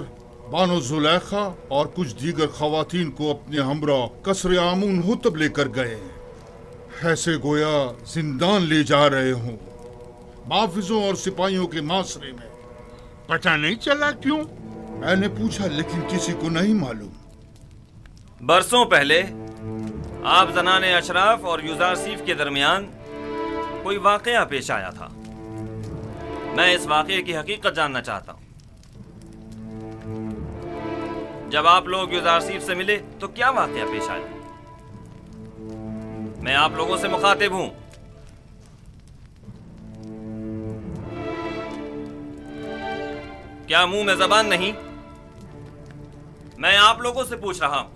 [SPEAKER 20] बानो जुलेखा और कुछ दीगर खवातीन को अपने हमरा कसरे आमून हुतब लेकर गए। ऐसे गोया जिंदान ले जा रहे हों, माफिजों और सिपाहियों के मासरे में।
[SPEAKER 1] पता नहीं चला क्यों?
[SPEAKER 20] मैंने पूछा लेकिन किसी को नहीं मालूम।
[SPEAKER 2] बरसों पहले आप जनाने अशराफ और युजार सीफ के दरमियान कोई वाकया पेश आया था। मैं इस वाकये की हकीकत जानना चाहता हूँ। जब आप लोग युजारसीफ से मिले तो क्या वाकया पेश आया? मैं आप लोगों से मुखातिब हूं। क्या मुंह में जबान नहीं? मैं आप लोगों से पूछ रहा हूं,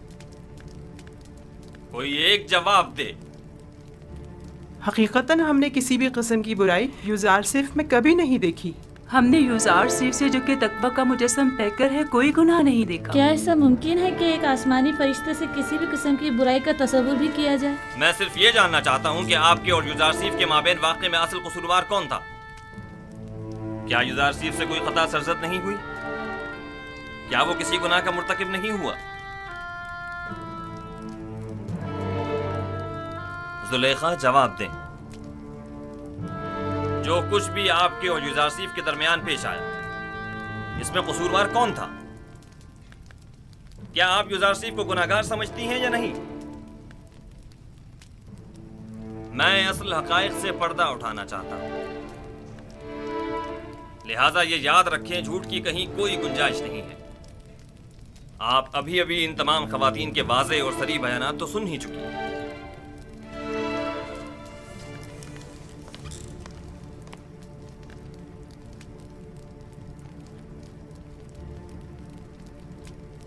[SPEAKER 2] कोई एक जवाब दे।
[SPEAKER 4] हकीकतन हमने किसी भी किस्म की बुराई युजारसीफ में कभी नहीं देखी।
[SPEAKER 22] हमने युजारसीफ से जो कि तकवा का मुजस्सम पैकर है कोई गुनाह नहीं देखा।
[SPEAKER 23] क्या ऐसा मुमकिन है कि एक आसमानी फरिश्ते से किसी भी किस्म की बुराई का तस्वुर भी किया जाए?
[SPEAKER 2] मैं सिर्फ ये जानना चाहता हूँ कि आपके और युजारसीफ के माबेन वाक़े में असल कसूरवार कौन था? क्या युजारसीफ से कोई खता सरजद नहीं हुई? क्या वो किसी गुनाह का मुर्तकिब नहीं हुआ? जुलेखा जवाब दें। जो कुछ भी आपके और युजारसीफ के दरमियान पेश आया, इसमें कसूरवार कौन था? क्या आप युजारसीफ को गुनाहगार समझती हैं या नहीं? मैं असल हकायक से पर्दा उठाना चाहता हूं, लिहाजा ये याद रखें, झूठ की कहीं कोई गुंजाइश नहीं है। आप अभी अभी इन तमाम खवातीन के वाज़े और सरी बयानात तो सुन ही चुकी हैं।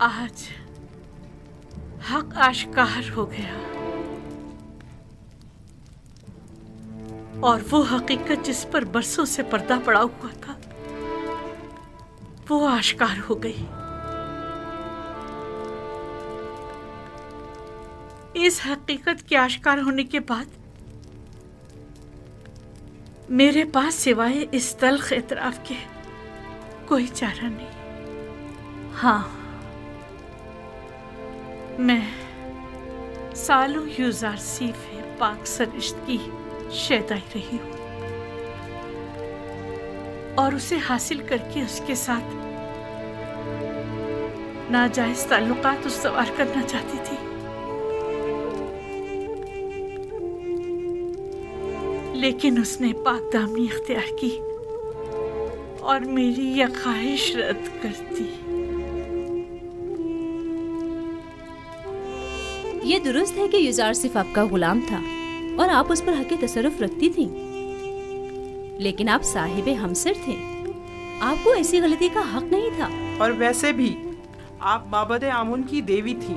[SPEAKER 24] आज हक आश्कार हो गया और वो हकीकत जिस पर बरसों से पर्दा पड़ा हुआ था वो आश्कार हो गई। इस हकीकत के आश्कार होने के बाद मेरे पास सिवाय इस तल्ख एतराफ के कोई चारा नहीं। हाँ, मैं सालों युजारसीफ पाक सरिश्त की शैदाई रही हूँ और उसे हासिल करके उसके साथ नाजायज ताल्लुकात उस्तवार करना चाहती थी, लेकिन उसने पाक दामनी इख्तियार की और मेरी यह ख्वाहिश रद्द कर दी।
[SPEAKER 12] ये दुरुस्त है कि युजारसीफ आपका गुलाम था और आप उस पर हक़ तसर्रुफ रखती थी, लेकिन आप साहिबे हमसर थे, आपको ऐसी गलती का हक नहीं था।
[SPEAKER 4] और वैसे भी आप माबद आमून की देवी थी,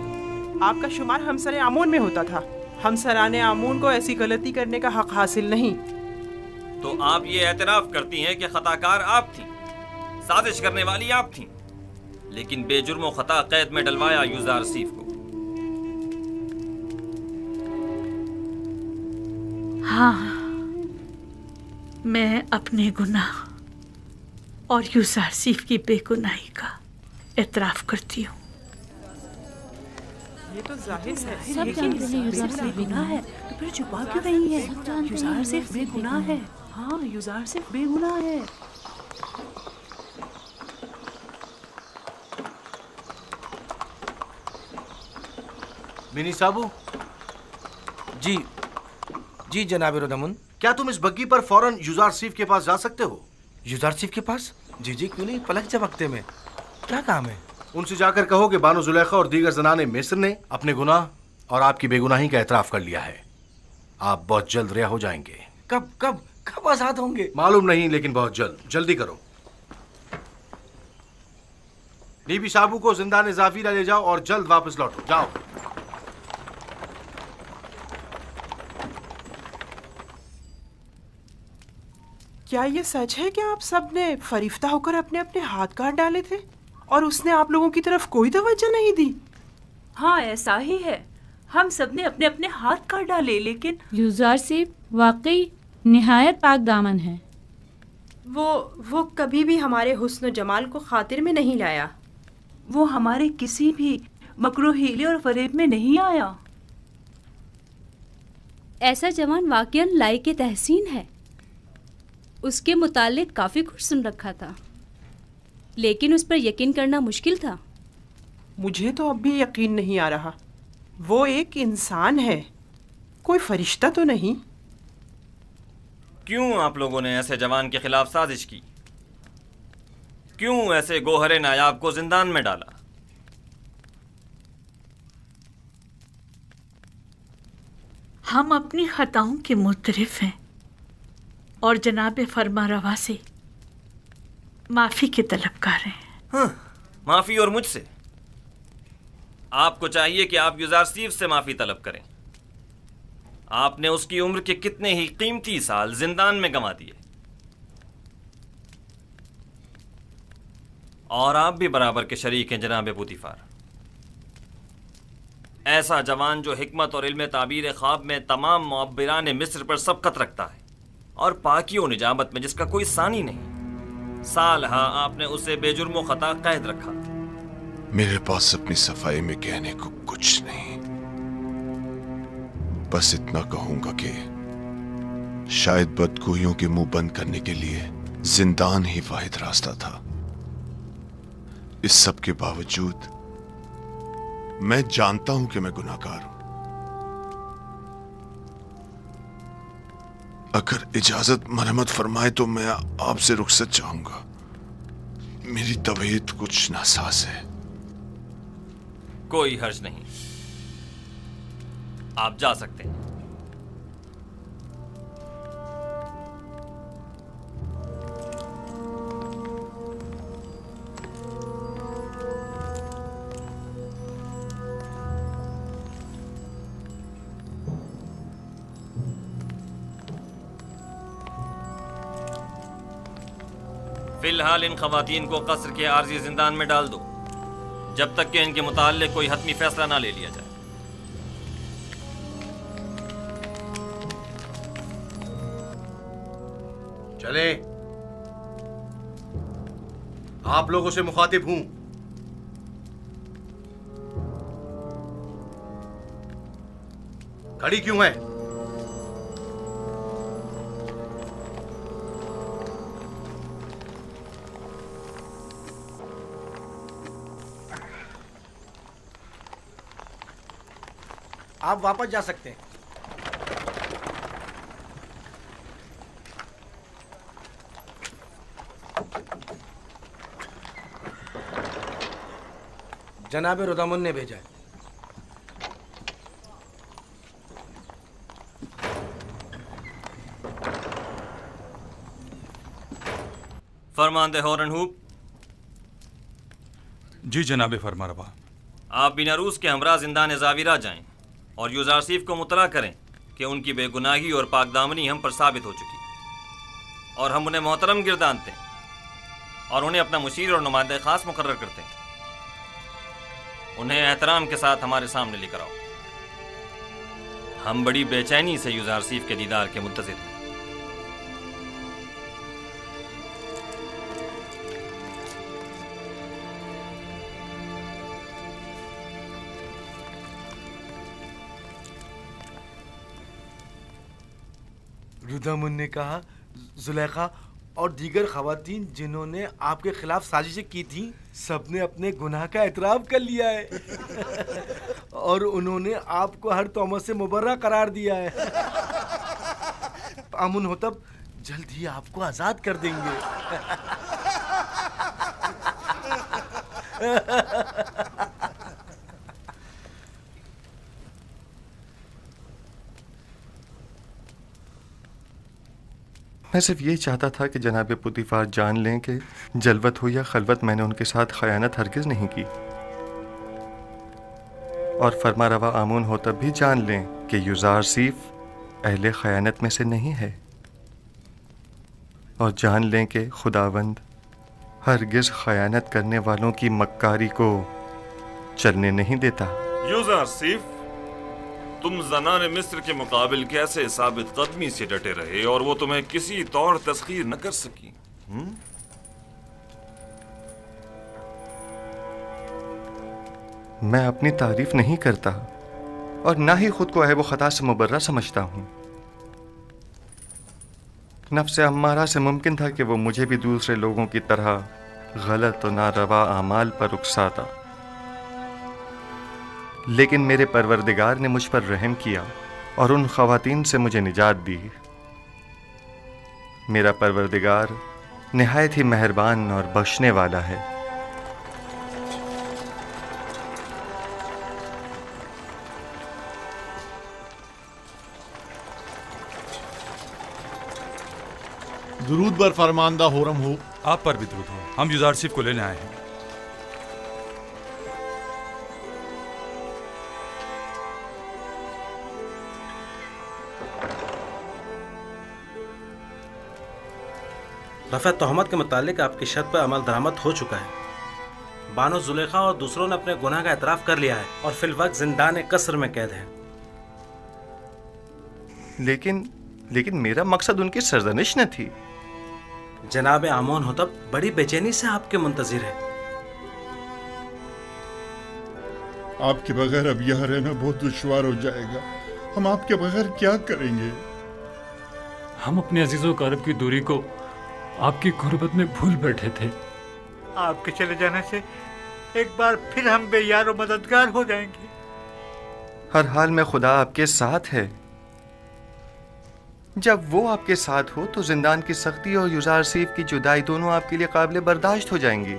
[SPEAKER 4] आपका शुमार हमसर आमून में होता था। हमसराने आमून को ऐसी गलती करने का हक हासिल नहीं।
[SPEAKER 2] तो आप ये एतराफ करती हैं कि खताकार आप थी, साजिश करने वाली आप थी, लेकिन बेजुर्म खता कैद में डलवाया युजारसीफ को।
[SPEAKER 24] हाँ, मैं अपने गुनाह और युजारसीफ की बेगुनाही का एतराफ करती हूँ।
[SPEAKER 4] ये तो जाहिर है,
[SPEAKER 22] सब जानते हैं युजारसीफ बेगुनाह है, तो फिर छुपा क्यों रही है? युजारसीफ बेगुनाह है। हाँ, युजारसीफ बेगुनाह है।
[SPEAKER 3] मिनी साबू जी जनाब रोदमुन, क्या तुम इस बग्गी पर फौरन युजारसीफ के पास जा सकते हो? युजारसीफ के पास? जी क्यों नहीं, पलक झपकते में। क्या काम है? उनसे जाकर कहो कि बानो जुलेखा और दीगर जनाने मिस्र ने अपने गुनाह और आपकी बेगुनाही का एतराफ कर लिया है। आप बहुत जल्द रिहा हो जाएंगे। कब कब कब आजाद होंगे? मालूम नहीं, लेकिन बहुत जल्द। जल्दी करो। बीबी साबू को जिंदान जाफिरा ले जाओ और जल्द वापस लौटो। जाओ।
[SPEAKER 4] क्या ये सच है कि आप सब ने फरिफ्ता होकर अपने अपने हाथ काट डाले थे और उसने आप लोगों की तरफ कोई तवज्जो नहीं दी?
[SPEAKER 22] हाँ, ऐसा ही है। हम सब ने अपने अपने हाथ काट डाले, लेकिन
[SPEAKER 23] युजारसीफ वाकई निहायत पाक दामन है।
[SPEAKER 25] वो कभी भी हमारे हुस्न जमाल को खातिर में नहीं लाया।
[SPEAKER 22] वो हमारे किसी भी मकरू हीले और फरेब में नहीं आया।
[SPEAKER 12] ऐसा जवान वाकईन लायक तहसीन है। उसके मुतालिक काफ़ी कुछ सुन रखा था, लेकिन उस पर यकीन करना मुश्किल था।
[SPEAKER 4] मुझे तो अब भी यकीन नहीं आ रहा। वो एक इंसान है, कोई फरिश्ता तो नहीं।
[SPEAKER 2] क्यों आप लोगों ने ऐसे जवान के खिलाफ साजिश की? क्यों ऐसे गोहरे नायाब को जिंदान में डाला?
[SPEAKER 24] हम अपनी खताओं के मुतरिफ हैं और जनाब फरमारवा से माफ़ी के तलबगार हैं।
[SPEAKER 2] हाँ, माफ़ी और मुझसे? आपको चाहिए कि आप युज़ारसीफ से माफ़ी तलब करें। आपने उसकी उम्र के कितने ही कीमती साल जिंदान में गंवा दिए, और आप भी बराबर के शरीक हैं जनाब पुतिफार। ऐसा जवान जो हिकमत और इल्म ताबीर ख्वाब में तमाम मुअब्बिरान मिस्र पर सबकत रखता है और पाकी और निजामत में जिसका कोई सानी नहीं, सालहा आपने उसे बेजुर्म खता कैद रखा।
[SPEAKER 8] मेरे पास अपनी सफाई में कहने को कुछ नहीं, बस इतना कहूंगा कि शायद बदगोइयों के मुंह बंद करने के लिए जिंदान ही वाहिद रास्ता था। इस सब के बावजूद मैं जानता हूं कि मैं गुनाहगार हूं। अगर इजाजत मरहमत फरमाए तो मैं आपसे रुखसत चाहूंगा। मेरी तबीयत कुछ नासाज है।
[SPEAKER 2] कोई हर्ज नहीं, आप जा सकते हैं। फिलहाल इन खवातीन को कस्र के आर्जी जिंदान में डाल दो जब तक कि इनके मुताल्लिक कोई हतमी फैसला ना ले लिया जाए।
[SPEAKER 3] चले, आप लोगों से मुखातिब हूं। खड़ी क्यों है?
[SPEAKER 6] आप वापस जा सकते हैं। जनाब रुदामुन ने भेजा है।
[SPEAKER 2] फरमानदे होरनहूब।
[SPEAKER 7] जी जनाब फरमारवा।
[SPEAKER 2] आप बिनारूस के हमरा जिंदान ज़ाविरा जाएं और युज़ारसीफ को मुतला करें कि उनकी बेगुनाही और पाकदामनी हम पर साबित हो चुकी, और हम उन्हें मोहतरम गिरदानते हैं और उन्हें अपना मुशीर और नुमाइंदा खास मुकर्रर करते हैं। उन्हें एहतराम के साथ हमारे सामने लेकर आओ। हम बड़ी बेचैनी से युज़ारसीफ के दीदार के मुंतज़िर हैं।
[SPEAKER 6] रुदामुन ने कहा जुलेखा और दीगर खवातीन जिन्होंने आपके खिलाफ साजिशें की थी सबने अपने गुनाह का एतराफ़ कर लिया है और उन्होंने आपको हर तोहमत से मुबर्रा करार दिया है। आमुन होतब जल्द ही आपको आज़ाद कर देंगे।
[SPEAKER 15] मैं सिर्फ यही चाहता था कि जनाब पुतिफार जान लें कि जलवत हो या खलवत मैंने उनके साथ खयानत हरगिज़ नहीं की, और फरमारवा आमून हो तब भी जान लें कि युज़ारसीफ अहले खयानत में से नहीं है, और जान लें कि खुदावंद हरगिज़ खयानत करने वालों की मक्कारी को चलने नहीं देता।
[SPEAKER 14] युज़ारसीफ, तुम ज़नान मिस्र के मुकाबिल कैसे साबित कदमी से डटे रहे और वो तुम्हें किसी तौर तस्खीर न कर सकी?
[SPEAKER 15] मैं अपनी तारीफ नहीं करता और ना ही खुद को ऐब खता से मुबर्रा समझता हूँ। नफ्स अम्मारा से मुमकिन था कि वो मुझे भी दूसरे लोगों की तरह गलत और नारवा आमाल पर उकसाता, लेकिन मेरे परवरदिगार ने मुझ पर रहम किया और उन खवातीन से मुझे निजात दी। मेरा परवरदिगार निहायत ही मेहरबान और बख्शने वाला है।
[SPEAKER 5] दुरूद बर फरमानदा होरम हो।
[SPEAKER 7] आप पर भी दुरूद हो। हम युजार सिफ को लेने आए हैं।
[SPEAKER 3] रफ़ा तोहमत के मुतालिक आपकी शर्त पर अमल दरामद हो चुका है। बानो जुलेखा और दूसरों ने अपने गुनाह का एतराफ़ कर लिया है और फिलवक्त जिंदान कसर में कैद है।
[SPEAKER 15] लेकिन मेरा मकसद उनकी सरजनिश न थी।
[SPEAKER 3] जनाब आमोन होतब बड़ी बेचैनी से आपके मुंतजिर है।
[SPEAKER 20] आपके बगैर अब यहाँ रहना बहुत दुश्वार हो जाएगा। हम आपके बगैर क्या करेंगे?
[SPEAKER 21] हम अपने अजीजों कारब की दूरी को आपकी गुर्बत में भूल बैठे थे।
[SPEAKER 16] आपके चले जाने से एक बार फिर हम बेयार और मददगार हो जाएंगे।
[SPEAKER 15] हर हाल में खुदा आपके साथ है। जब वो आपके साथ हो तो जिंदान की सख्ती और युजार सीफ की जुदाई दोनों आपके लिए काबिल बर्दाश्त हो जाएंगी।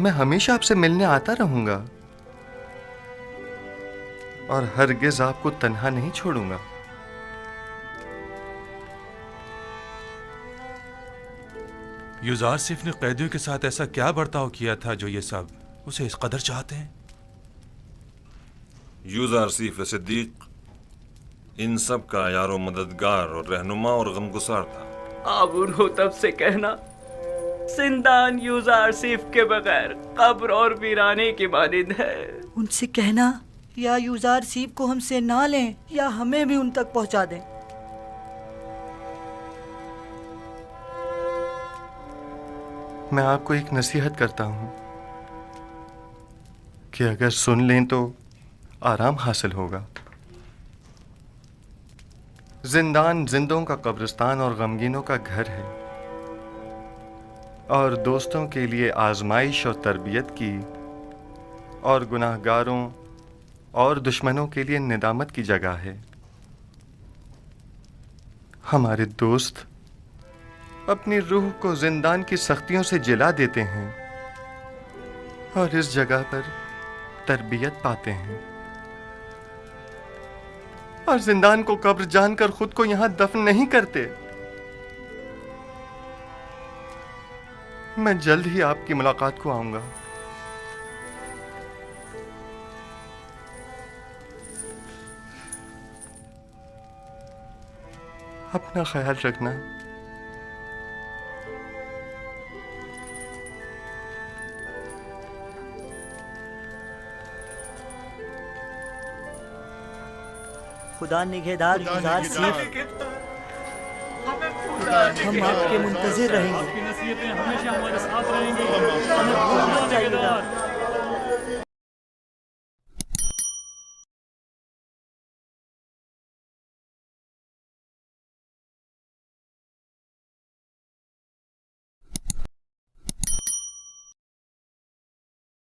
[SPEAKER 15] मैं हमेशा आपसे मिलने आता रहूंगा और हरगिज आपको तन्हा नहीं छोड़ूंगा।
[SPEAKER 7] युजार सिफ ने कैदियों के साथ ऐसा क्या बर्ताव किया था जो ये सब उसे इस कदर चाहते हैं?
[SPEAKER 14] युजार सिफ सिद्दीक इन सब का यारो मददगार और रहनुमा और गमगुसार था।
[SPEAKER 22] आबून हो तब से कहना जिंदान युजार सिफ के बगैर कब्र और वीराने की मानिंद है।
[SPEAKER 17] उनसे कहना या युजार सिफ को हमसे ना लें या हमें भी उन तक पहुंचा दें।
[SPEAKER 15] मैं आपको एक नसीहत करता हूं कि अगर सुन लें तो आराम हासिल होगा। जिंदान जिंदों का कब्रिस्तान और गमगीनों का घर है और दोस्तों के लिए आजमाइश और तरबियत की और गुनाहगारों और दुश्मनों के लिए निदामत की जगह है। हमारे दोस्त अपनी रूह को जिंदान की सख्तियों से जिला देते हैं और इस जगह पर तरबियत पाते हैं और जिंदान को कब्र जानकर खुद को यहां दफन नहीं करते। मैं जल्द ही आपकी मुलाकात को आऊंगा। अपना ख्याल रखना।
[SPEAKER 17] खुदा निगहदार युजार सिफ, हम आपके मुंतजिर रहेंगे।
[SPEAKER 21] आपकी नसीहतें हमेशा हमारे साथ रहेंगी।
[SPEAKER 17] हमें भूल ना जाइएगा।